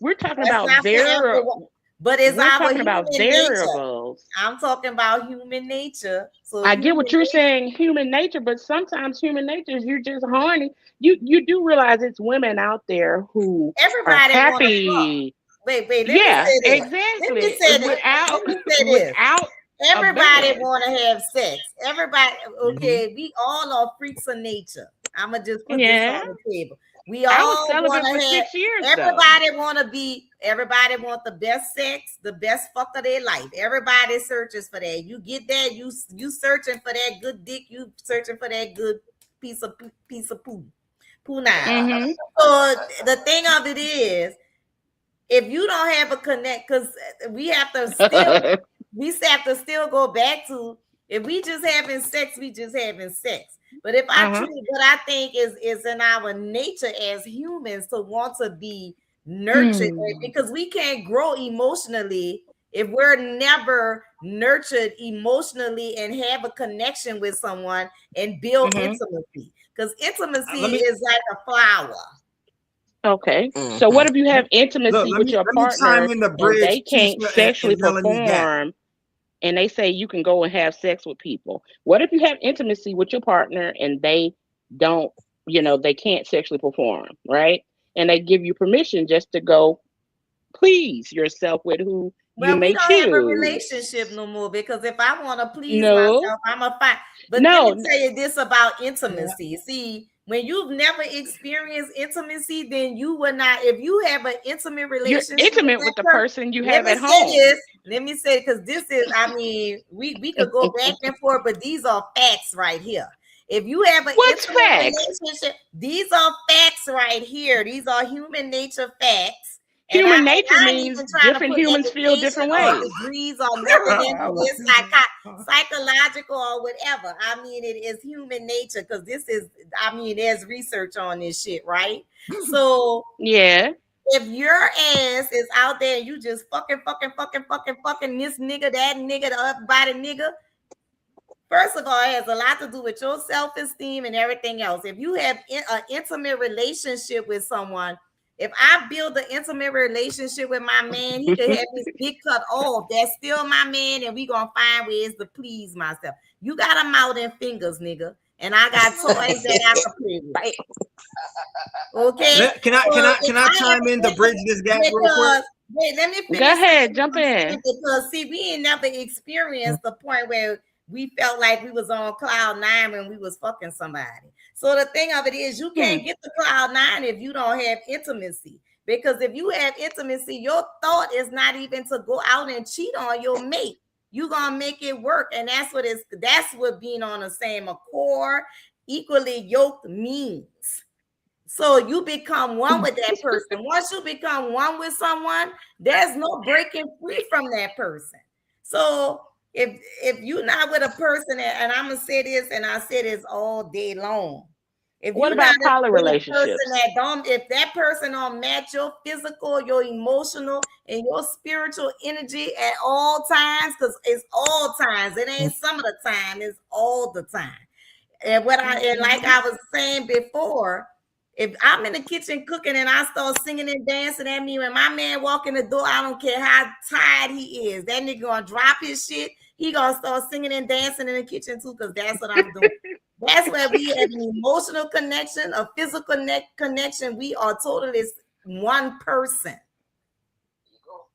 F: We're talking about variables.
A: But it's
F: talking about variables.
A: I'm talking about human nature. So
F: I get what you're saying, human nature, but sometimes human nature is you're just horny. You do realize it's women out there who
A: everybody
F: are happy.
A: Wait, let me say this.
F: Exactly.
A: Let me say this. Everybody want to have sex. Everybody, we all are freaks of nature. I'm gonna just put this on the table. We all want to have.
F: 6 years,
A: everybody want to be. Everybody want the best sex, the best fuck of their life. Everybody searches for that. You get that. You searching for that good dick. You searching for that good piece of poo. Now. So the thing of it is, if you don't have a connect, because we have to still go back to, if we just having sex, we just having sex. But if what I think is in our nature as humans to want to be nurtured, because we can't grow emotionally if we're never nurtured emotionally and have a connection with someone and build intimacy. Because intimacy is like a flower.
F: Okay. So what if you have intimacy with your partner and they can't sexually perform and they say you can go and have sex with people. What if you have intimacy with your partner and they don't, they can't sexually perform, right? And they give you permission just to go please yourself with who you
A: Well, we
F: may
A: don't have a
F: choose.
A: relationship no more because if I want to please
F: No,
A: myself, I'm a fine. But
F: no,
A: let me tell you this about intimacy. See, when you've never experienced intimacy, then you will not. If you have an intimate
F: you're
A: relationship
F: intimate
A: with
F: with
A: that
F: the
A: person,
F: person you
A: let
F: have
A: me
F: at
A: say
F: home.
A: this. Let me say because this is. I mean, we could go back and forth, but these are facts right here. If you have an
F: What's
A: intimate
F: facts?
A: relationship, these are facts right here. These are human nature facts. And
F: Human
A: I
F: nature
A: ain't
F: means
A: even trying to
F: different
A: put
F: humans feel
A: education
F: different
A: or
F: ways.
A: degrees or nothing into this psychological or whatever. I mean, it is human nature because this is, I mean, there's research on this shit, right? So
F: Yeah.
A: if your ass is out there and you just fucking this nigga, that nigga, the other body nigga, first of all, it has a lot to do with your self-esteem and everything else. If you have an intimate relationship with someone, if I build an intimate relationship with my man, he could have his dick cut off. That's still my man, and we gonna find ways to please myself. You got a mouth and fingers, nigga, and I got toys that I can play with. Okay.
D: Can I chime in to bridge this gap real quick?
A: Wait, let me finish.
F: Go ahead, jump in.
A: Because see, we ain't never experienced the point where we felt like we was on cloud nine when we was fucking somebody. So the thing of it is, you can't get to cloud nine if you don't have intimacy. Because if you have intimacy, your thought is not even to go out and cheat on your mate. You gonna make it work, and that's what being on the same accord, equally yoked means. So you become one with that person. Once you become one with someone, there's no breaking free from that person. So if you're not with a person, and I'm gonna say this, and I say this all day long. If
F: What
A: you're
F: about
A: not
F: poly
A: with a
F: relationships?
A: person if that person don't match your physical, your emotional, and your spiritual energy at all times, because it's all times. It ain't some of the time, it's all the time. And like I was saying before, if I'm in the kitchen cooking and I start singing and dancing at me, when my man walk in the door, I don't care how tired he is. That nigga gonna drop his shit. He gonna start singing and dancing in the kitchen too, because that's what I'm doing. That's where we have an emotional connection, a physical connection. We are totally one person.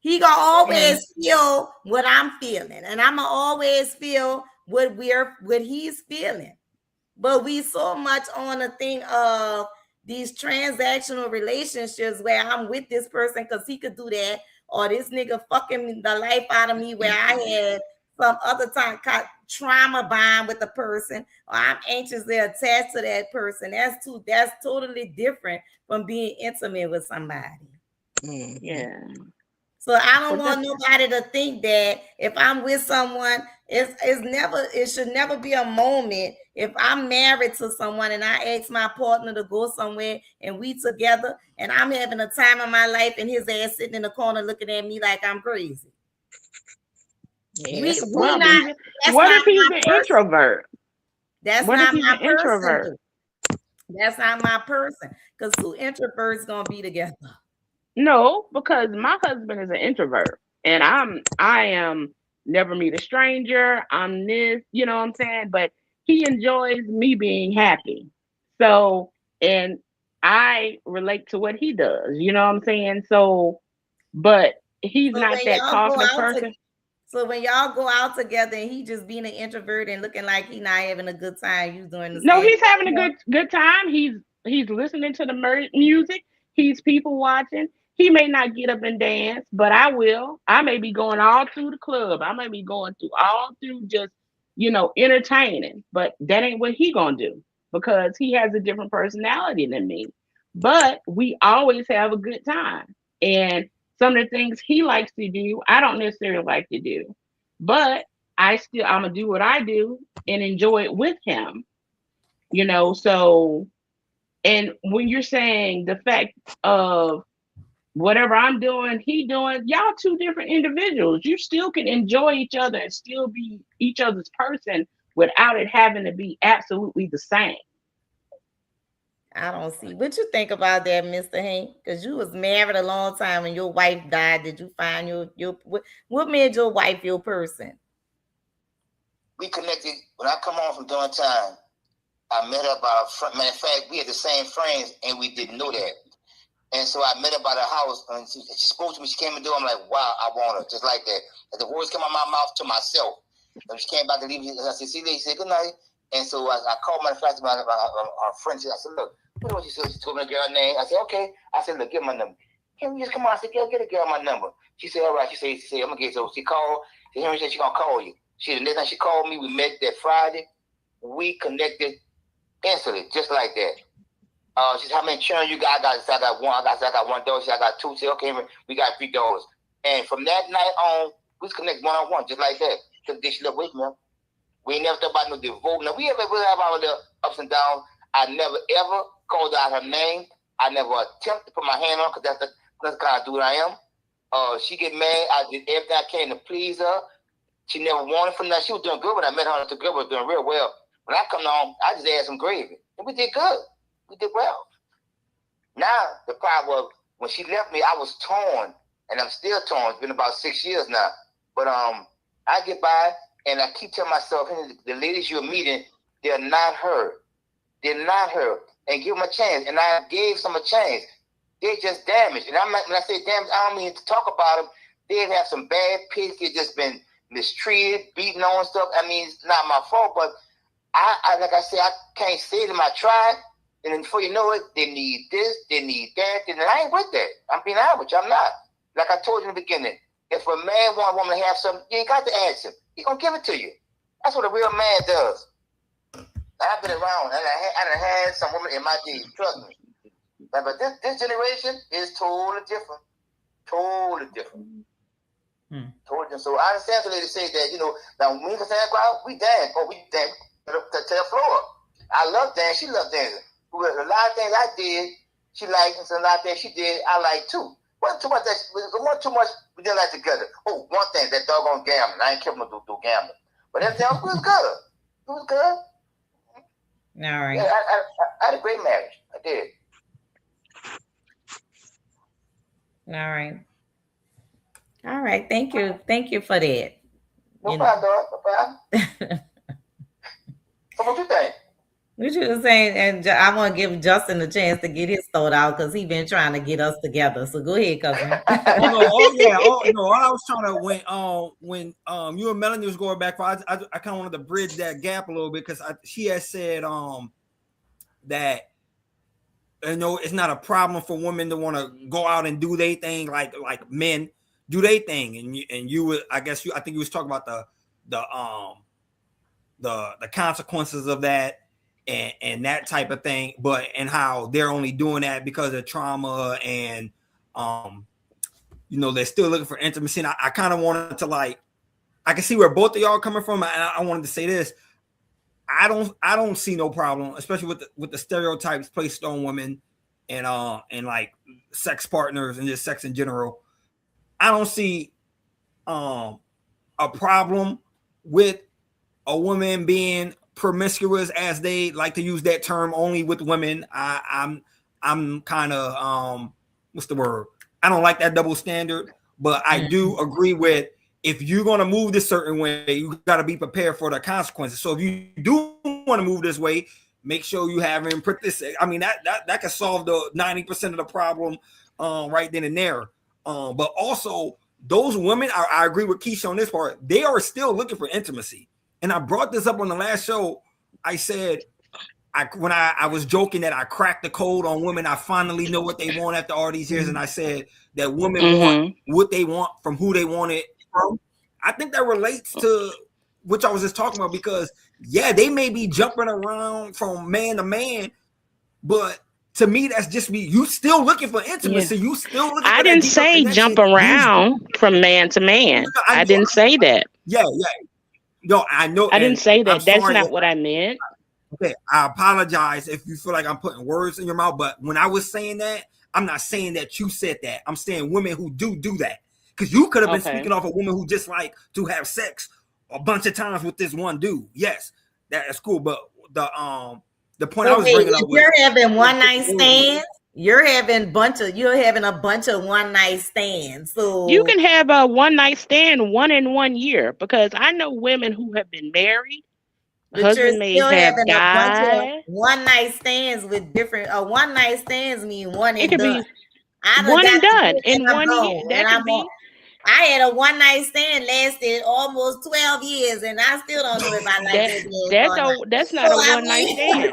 A: He gonna always feel what I'm feeling, and I'm gonna always feel what he's feeling. But we so much on the thing of these transactional relationships where I'm with this person because he could do that, or this nigga fucking the life out of me where I had some other time trauma bond with the person, or I'm anxiously attached to that person. That's totally different from being intimate with somebody.
F: Yeah.
A: So I don't want nobody to think that if I'm with someone, it should never be a moment. If I'm married to someone and I ask my partner to go somewhere and we together and I'm having a time of my life and his ass sitting in the corner looking at me like I'm crazy.
F: Yes. What if he's an introvert?
A: That's not my person. That's not my person. Because two introverts gonna be together.
F: No, because my husband is an introvert, and I am never meet a stranger. I'm this, you know what I'm saying? But he enjoys me being happy. So, and I relate to what he does, you know what I'm saying? So, but he's not that talkative person.
A: So when y'all go out together and he just being an introvert and looking like he not having a good time, you doing the same?
F: No, he's having a good time. He's listening to the music. He's people watching. He may not get up and dance, but I will. I may be going all through the club. I may be going all through just, entertaining. But that ain't what he gonna do because he has a different personality than me. But we always have a good time. And some of the things he likes to do, I don't necessarily like to do. But I'm gonna do what I do and enjoy it with him. So, and when you're saying the fact of whatever I'm doing, he doing, y'all two different individuals. You still can enjoy each other and still be each other's person without it having to be absolutely the same.
A: I don't see. What you think about that, Mr. Hank? Because you was married a long time and your wife died. Did you find your what made your wife your person?
B: we connected. When I come home from doing time, I met her by a friend. Matter of fact, we had the same friends, and we didn't know that. And so I met her by the house, and she spoke to me. She came in the door. I'm like, wow, I want her, just like that. And the words came out of my mouth to myself. And she came back to leave. I said, see you later. She said, good night. And so I called my friend. Our friend. I said, look, what was she said? She told me the girl's name. I said, okay. I said, look, get my number. Can you just come on? I said, get a girl my number. She said, all right. She said, I'm gonna get it. So she called. Henry said she's gonna call you. The next time she called me, we met that Friday. We connected instantly, just like that. She said, how many children you got? I got one. I got one dog. She said, I got two. She said, okay, we got 3 dogs. And from that night on, we was connected one-on-one, just like that. Because she lived with me. We ain't never thought about no divorce. Now, we have our little ups and downs. I never, ever called out her name. I never attempted to put my hand on her, because that's the kind of dude I am. She get mad. I did everything I can to please her. She never wanted for nothing. She was doing good when I met her. The girl was doing real well. When I come home, I just add some gravy. And we did good. We did well. Now, the problem was, when she left me, I was torn. And I'm still torn. It's been about 6 years now. But I get by, and I keep telling myself, hey, the ladies you're meeting, they're not her. They're not her. And give them a chance. And I gave some a chance. They're just damaged. And when I say damaged, I don't mean to talk about them. They have some bad pigs. They've just been mistreated, beaten on stuff. I mean, it's not my fault, but I like I said, I can't say them I tried. And then before you know it, they need this, they need that. And I ain't with that. I'm being honest with you. I'm not. Like I told you in the beginning, if a man want a woman to have something, you ain't got to ask him. He gonna give it to you. That's what a real man does. I've been around, and I had some women in my day. Trust me. But this generation is totally different. Totally different. Totally different. So I understand the lady say that, now when we can go out, we dance. Oh, we dance to the floor. I love dancing. She loved dancing. A lot of things I did, she liked, and a lot of things she did, I like too. Wasn't too much we did like together. Oh, one thing, that doggone gambling. I ain't care about do gambling. But everything else was good. It was good.
A: All right.
B: Yeah, I had a great marriage. I did.
A: All right. All right. Thank you. Thank you for that.
B: No problem, dog. No problem. So what you think?
A: What you were saying, and I want to give Justin a chance to get his thought out, because he's been trying to get us together. So go ahead, cousin.
D: All I was trying to when you and Melanie was going back, I kind of wanted to bridge that gap a little bit, because she had said that it's not a problem for women to want to go out and do their thing like men do their thing, and you I think you was talking about the consequences of that. And that type of thing, and how they're only doing that because of trauma, and they're still looking for intimacy. And I kind of wanted to, I can see where both of y'all are coming from. I wanted to say this: I don't see no problem, especially with the stereotypes placed on women and like sex partners and just sex in general. I don't see a problem with a woman being promiscuous, as they like to use that term, only with women. I'm kind of what's the word? I don't like that double standard, but I do agree with, if you're going to move this certain way, you got to be prepared for the consequences. So if you do want to move this way, make sure you haven't put this. I mean, that can solve the 90% of the problem right then and there. But also, those women, I agree with Keisha on this part, they are still looking for intimacy. And I brought this up on the last show. I said, when I was joking that I cracked the code on women, I finally know what they want after all these years. And I said that women want what they want from who they want it from. I think that relates to what I was just talking about, because they may be jumping around from man to man, but to me, that's just me. You still looking for intimacy. You still looking for
F: I didn't say jump around from man to man. I didn't say that.
D: Yeah. No, I know.
F: I didn't say that. That's not what I meant.
D: Okay, I apologize if you feel like I'm putting words in your mouth, but when I was saying that, I'm not saying that you said that. I'm saying women who do that. Because you could have been speaking off a woman who just like to have sex a bunch of times with this one dude. Yes, that's cool. But the point I was bringing up was,
A: you're having one night stands, you're having a bunch of one night stands. So
F: You can have a one night stand 1 year, because I know women who have been married.
A: but you're
F: Husband may
A: still
F: have
A: having a bunch of
F: died.
A: one night stands with different. One night stands mean one
F: It
A: and
F: could
A: done.
F: be
A: I done
F: one
A: got
F: and
A: to
F: done
A: do it
F: in
A: and I'm
F: 1 year.
A: gone.
F: That
A: And
F: could be.
A: I had a one night stand lasted almost 12 years, and I still don't know if I like that man or not.
F: That's not
A: So
F: a
A: I
F: one night
A: mean,
F: stand.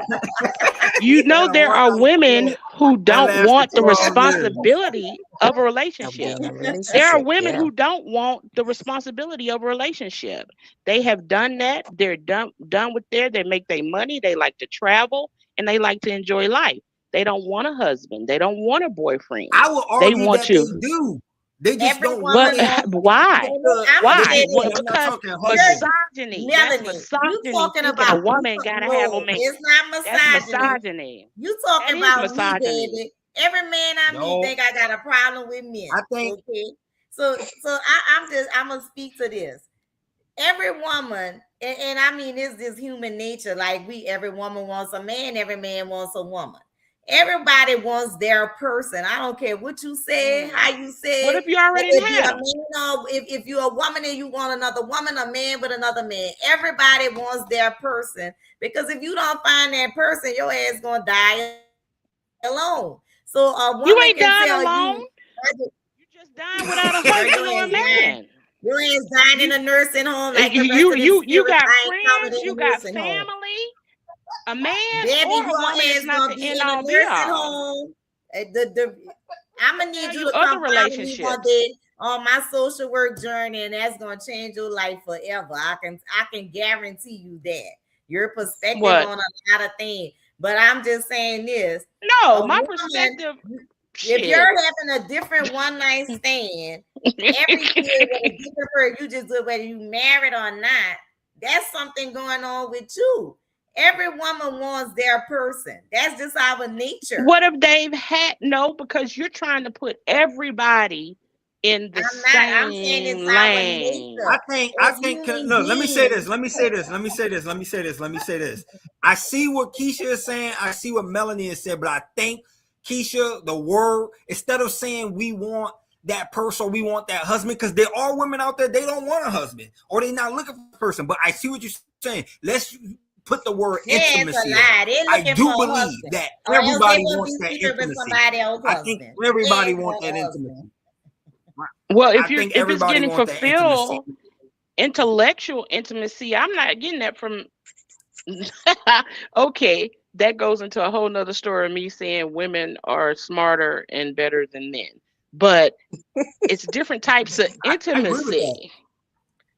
F: You know, there are women who don't
D: lasted
F: want the
D: 12 years.
F: responsibility of a
C: Of
F: relationship.
C: being in a
F: There are
C: relationship,
F: women
C: yeah.
F: who don't want the responsibility of a relationship. They have done that. They're done with they make their money. They like to travel and they like to enjoy life. They don't want a husband. They don't want a boyfriend.
D: I will
F: They
D: argue
F: want
D: that they
F: you.
D: do. They just
A: every
D: don't
A: woman
D: want
A: wants.
F: Why?
A: I'm
F: Why?
A: gonna say
F: Well,
A: this.
D: I'm not
F: because
D: talking husband.
F: misogyny. That's
A: Melanie, you
F: misogyny.
A: talking
F: Thinking a
A: about
F: woman gotta have a
A: no,
F: man.
A: it's not
F: That's
A: misogyny.
F: misogyny.
A: You
F: That
A: talking
F: is
A: about me,
F: misogyny.
A: baby. Every man I meet
D: No,
A: think I got a problem with men.
D: I think
A: Okay. So I'm gonna speak to this. Every woman, and I mean it's this human nature. Like every woman wants a man, every man wants a woman. Everybody wants their person. I don't care what you say, how you say.
F: What if you already
A: if you're
F: had
A: a
F: them?
A: man, or if you're a woman and you want another woman, a man with another man. Everybody wants their person, because if you don't find that person, your ass gonna die alone. So a
F: You
A: woman
F: ain't
A: can
F: dying
A: tell
F: alone.
A: you,
F: You just dying without a
A: girl,
F: husband or a man.
A: your ass dying in a nursing home like the rest
F: You
A: of the
F: you
A: spirits
F: got
A: dying covered
F: friends.
A: in
F: You
A: a
F: got
A: nursing home.
F: family. A man
A: Baby,
F: or a
A: your
F: woman is
A: ass
F: not
A: gonna
F: the
A: be
F: end
A: in a
F: all be
A: nursing
F: all.
A: home. I'm gonna need
F: Tell
A: you
F: you
A: to
F: other
A: come follow me one
F: relationships.
A: day on my social work journey, and that's gonna change your life forever. I can guarantee you that. Your perspective
F: What?
A: on a lot of things. But I'm just saying this.
F: No,
A: A
F: my
A: woman,
F: perspective.
A: if you're having a different one night stand every year with a different person, you just do whether you married or not, that's something going on with you. Every woman wants their person. That's just our nature.
F: What if they've had because you're trying to put everybody in the
A: I'm not. I'm saying
F: same
A: it's our
F: lane.
A: nature.
D: I
A: As
D: think
A: human
D: look, let me say
A: beings.
D: this. I see what Keisha is saying, I see what Melanie is saying, but I think Keisha, the word, instead of saying we want that person or we want that husband, because there are women out there, they don't want a husband or they're not looking for a person. But I see what you're saying. Let's put the word intimacy. I do believe that everybody wants that intimacy. I think everybody wants that intimacy.
F: Well,
D: I think
F: if it's getting
D: wants that intimacy.
F: fulfilled, intellectual intimacy, I'm not getting that from. Okay, that goes into a whole nother story of me saying women are smarter and better than men, but it's different types of
D: I agree with that.
F: intimacy.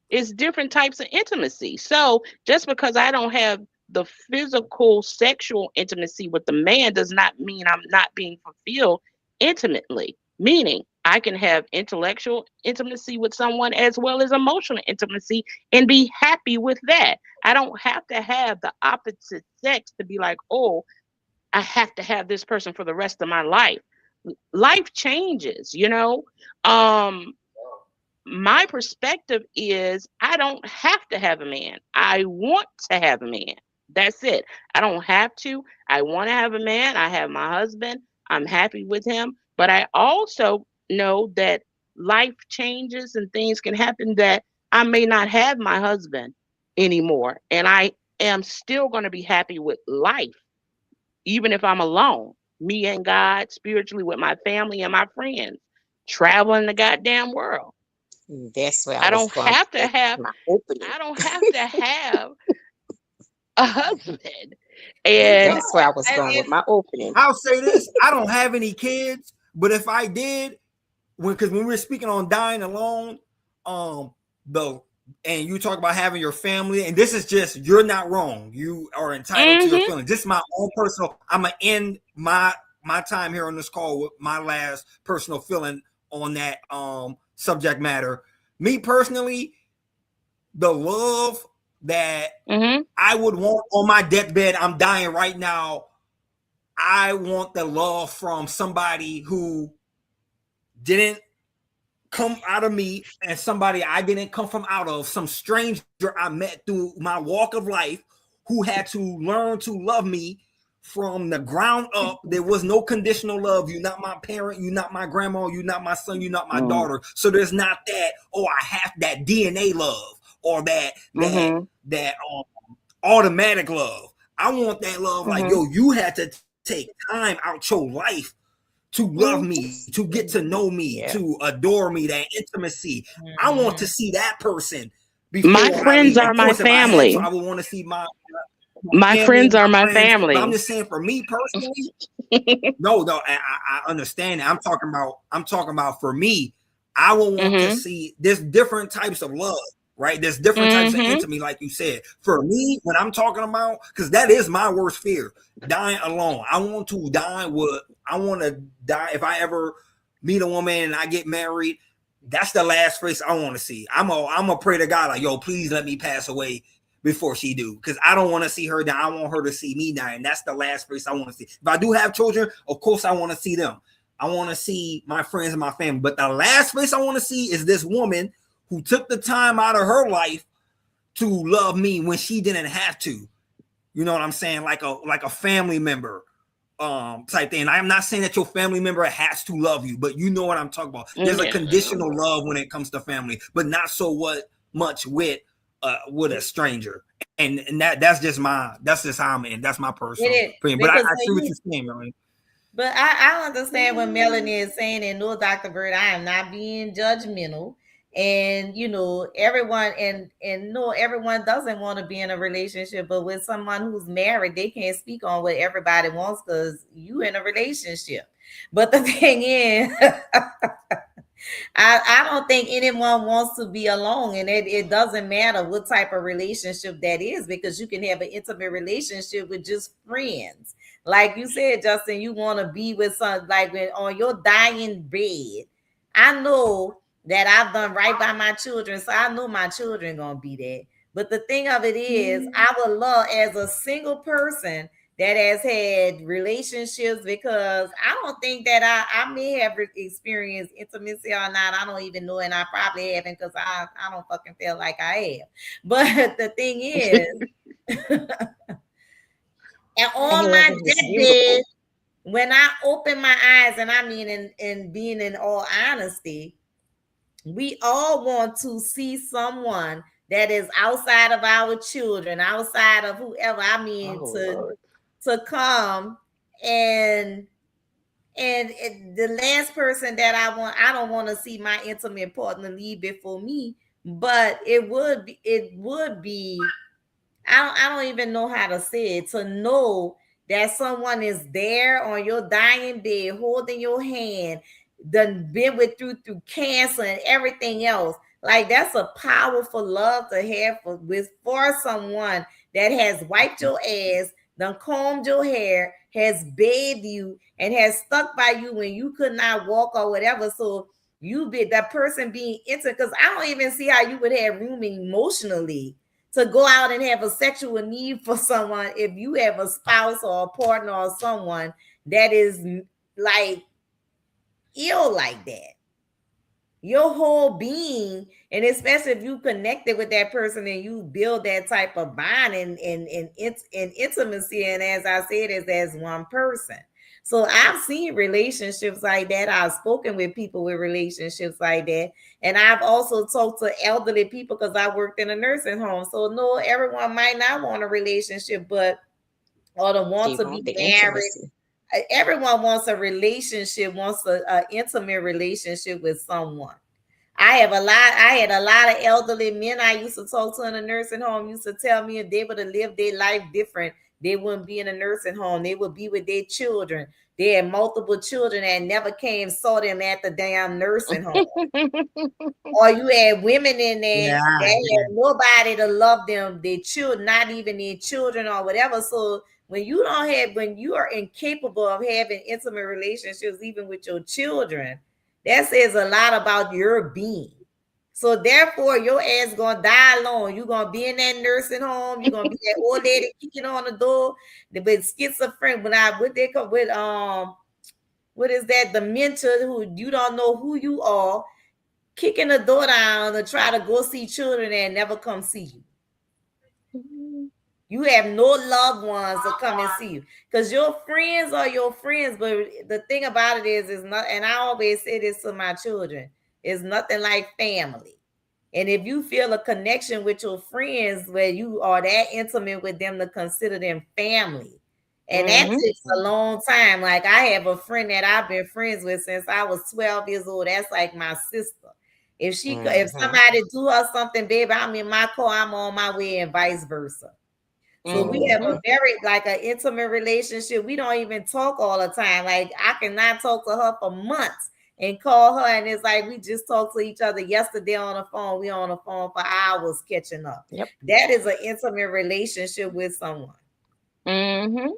F: It's different types of intimacy. So just because I don't have the physical sexual intimacy with the man does not mean I'm not being fulfilled intimately. Meaning I can have intellectual intimacy with someone as well as emotional intimacy and be happy with that. I don't have to have the opposite sex to be like, oh, I have to have this person for the rest of my life. Life changes, my perspective is I don't have to have a man. I want to have a man. That's it. I don't have to. I want to have a man. I have my husband. I'm happy with him. But I also know that life changes and things can happen that I may not have my husband anymore. And I am still going to be happy with life, even if I'm alone. Me and God, spiritually with my family and my friends, traveling the goddamn world.
C: That's where
F: I
C: I was
F: don't
C: going
F: have
C: with
F: to have
C: my opening.
F: I don't have to have a husband. And
C: That's where I was going with my opening.
D: I'll say this: I don't have any kids, but if I did, because when we're speaking on dying alone, and you talk about having your family, and this is just, you're not wrong. You are entitled to your feelings. This is my own personal. I'm gonna end my time here on this call with my last personal feeling on that subject matter. Me personally, the love that I would want on my deathbed, I'm dying right now. I want the love from somebody who didn't come out of me and somebody I didn't come from out of, some stranger I met through my walk of life who had to learn to love me from the ground up. There was no conditional love. You're not my parent. You're not my grandma. You're not my son. You're not my daughter. So there's not that, oh, I have that DNA love or that automatic love. I want that love like, yo, you had to take time out your life to love me, to get to know me, to adore me, that intimacy. I want to see that person.
F: My friends are my family.
D: I would want to see my
F: friends are my family.
D: But I'm just saying, for me personally, no, I understand that. I'm talking about for me. I will want to see. There's different types of love, right? There's different types of intimacy, like you said. For me, when I'm talking about, because that is my worst fear, dying alone. I want to die if I ever meet a woman and I get married. That's the last face I want to see. I'm a pray to God, like, yo, please let me pass away before she do, because I don't want to see her die. I want her to see me die, and that's the last face I want to see. If I do have children, of course I want to see them. I want to see my friends and my family, but the last face I want to see is this woman who took the time out of her life to love me when she didn't have to. You know what I'm saying? Like a family member type thing. I'm not saying that your family member has to love you, but you know what I'm talking about. There's a conditional love when it comes to family, but not so much with a stranger. And that's just how I'm in. That's my personal opinion. But I see what you're saying, Melanie.
A: But I understand what Melanie is saying, and no, Dr. Bird, I am not being judgmental. And everyone everyone doesn't want to be in a relationship, but with someone who's married, they can't speak on what everybody wants because you in a relationship. But the thing is, I don't think anyone wants to be alone, and it doesn't matter what type of relationship that is, because you can have an intimate relationship with just friends. Like you said, Justin, you want to be with some, like when on your dying bed. I know that I've done right by my children, so I know my children gonna be there. But the thing of it is, I would love, as a single person that has had relationships, because I don't think that I may have experienced intimacy or not. I don't even know, and I probably haven't, because I don't fucking feel like I have. But the thing is, and on my deathbed, when I open my eyes, and I mean in being in all honesty, we all want to see someone that is outside of our children, outside of whoever. I mean, to come and the last person that I don't want to see my intimate partner leave before me. But it would be. I don't even know how to say it, to know that someone is there on your dying bed, holding your hand, done been through cancer and everything else. Like, that's a powerful love to have for someone that has wiped your ass, done combed your hair, has bathed you, and has stuck by you when you could not walk or whatever. So you be that person being intimate, because I don't even see how you would have room emotionally to go out and have a sexual need for someone if you have a spouse or a partner or someone that is like ill like that. Your whole being, and especially if you connected with that person and you build that type of bond and intimacy, and as I said, is as one person. So I've seen relationships like that. I've spoken with people with relationships like that. And I've also talked to elderly people because I worked in a nursing home. So no, everyone might not want a relationship, or to want to be married. Everyone wants a relationship, wants an intimate relationship with someone. I had a lot of elderly men I used to talk to in a nursing home used to tell me if they would have lived their life different, they wouldn't be in a nursing home. They would be with their children. They had multiple children and never saw them at the damn nursing home. Or you had women in there that had nobody to love them, their children, not even their children or whatever. So when you are incapable of having intimate relationships, even with your children, that says a lot about your being. So therefore, your ass gonna die alone. You're gonna be in that nursing home. You're gonna be that old lady kicking on the door with schizophrenic. What is that? Dementia, who you don't know who you are, kicking the door down to try to go see children and never come see you. You have no loved ones to come and see you, because your friends are your friends. But the thing about it is not, and I always say this to my children, it's nothing like family. And if you feel a connection with your friends where you are that intimate with them to consider them family, and that takes a long time. Like I have a friend that I've been friends with since I was 12 years old. That's like my sister. If if somebody do her something, baby, I'm in my car, I'm on my way, and vice versa. So we have a very like an intimate relationship. We don't even talk all the time. Like I cannot talk to her for months and call her, and it's like we just talked to each other yesterday on the phone. We on the phone for hours catching up.
F: Yep.
A: That is an intimate relationship with someone.
F: Mm-hmm.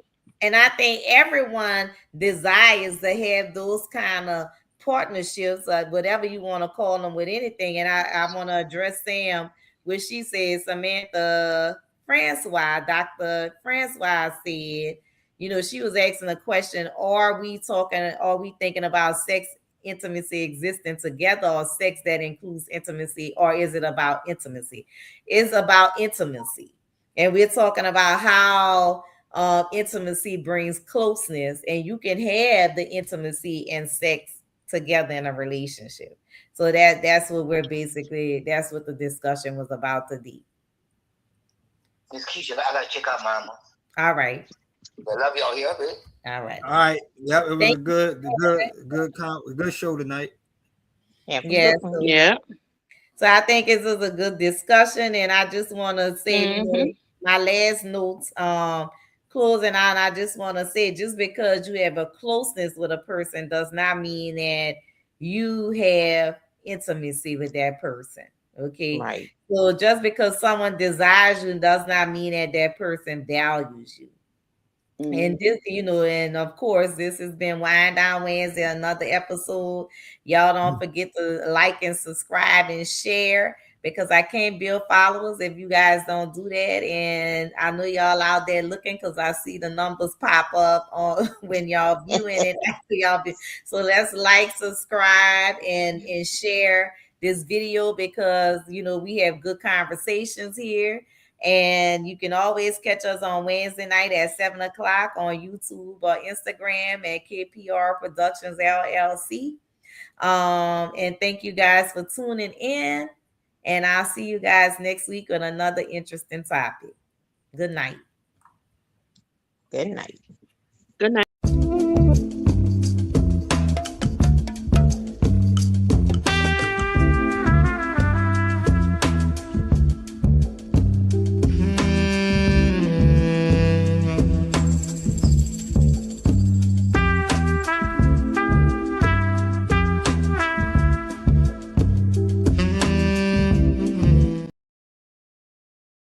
A: And I think everyone desires to have those kind of partnerships, whatever you want to call them, with anything. And I want to address Sam, what she said, Samantha Francois, Dr. Francois said, you know, she was asking a question, are we thinking about sex intimacy existing together, or sex that includes intimacy, or is it about intimacy? It's about intimacy. And we're talking about how intimacy brings closeness, and you can have the intimacy and sex together in a relationship. So that's what that's what the discussion was about today.
B: Miss Keisha, I gotta check out Mama.
A: All right.
B: I love y'all here, baby.
A: All right.
D: All right. Yep. It was a good show tonight.
A: Yeah. So I think this is a good discussion, and I just want to say, you know, my last notes, closing out. I just want to say, just because you have a closeness with a person does not mean that you have intimacy with that person. Okay.
C: Right.
A: So just because someone desires you does not mean that that person values you. And this, you know, and of course, this has been Wind Down Wednesday, another episode. Y'all don't forget to like and subscribe and share, because I can't build followers if you guys don't do that. And I know y'all out there looking, because I see the numbers pop up on when y'all viewing it. So let's like, subscribe, and share this video, because you know we have good conversations here. And you can always catch us on Wednesday night at 7 o'clock on YouTube or Instagram at KPR Productions LLC. And thank you guys for tuning in. And I'll see you guys next week on another interesting topic. Good night.
C: Good night.
F: Good night.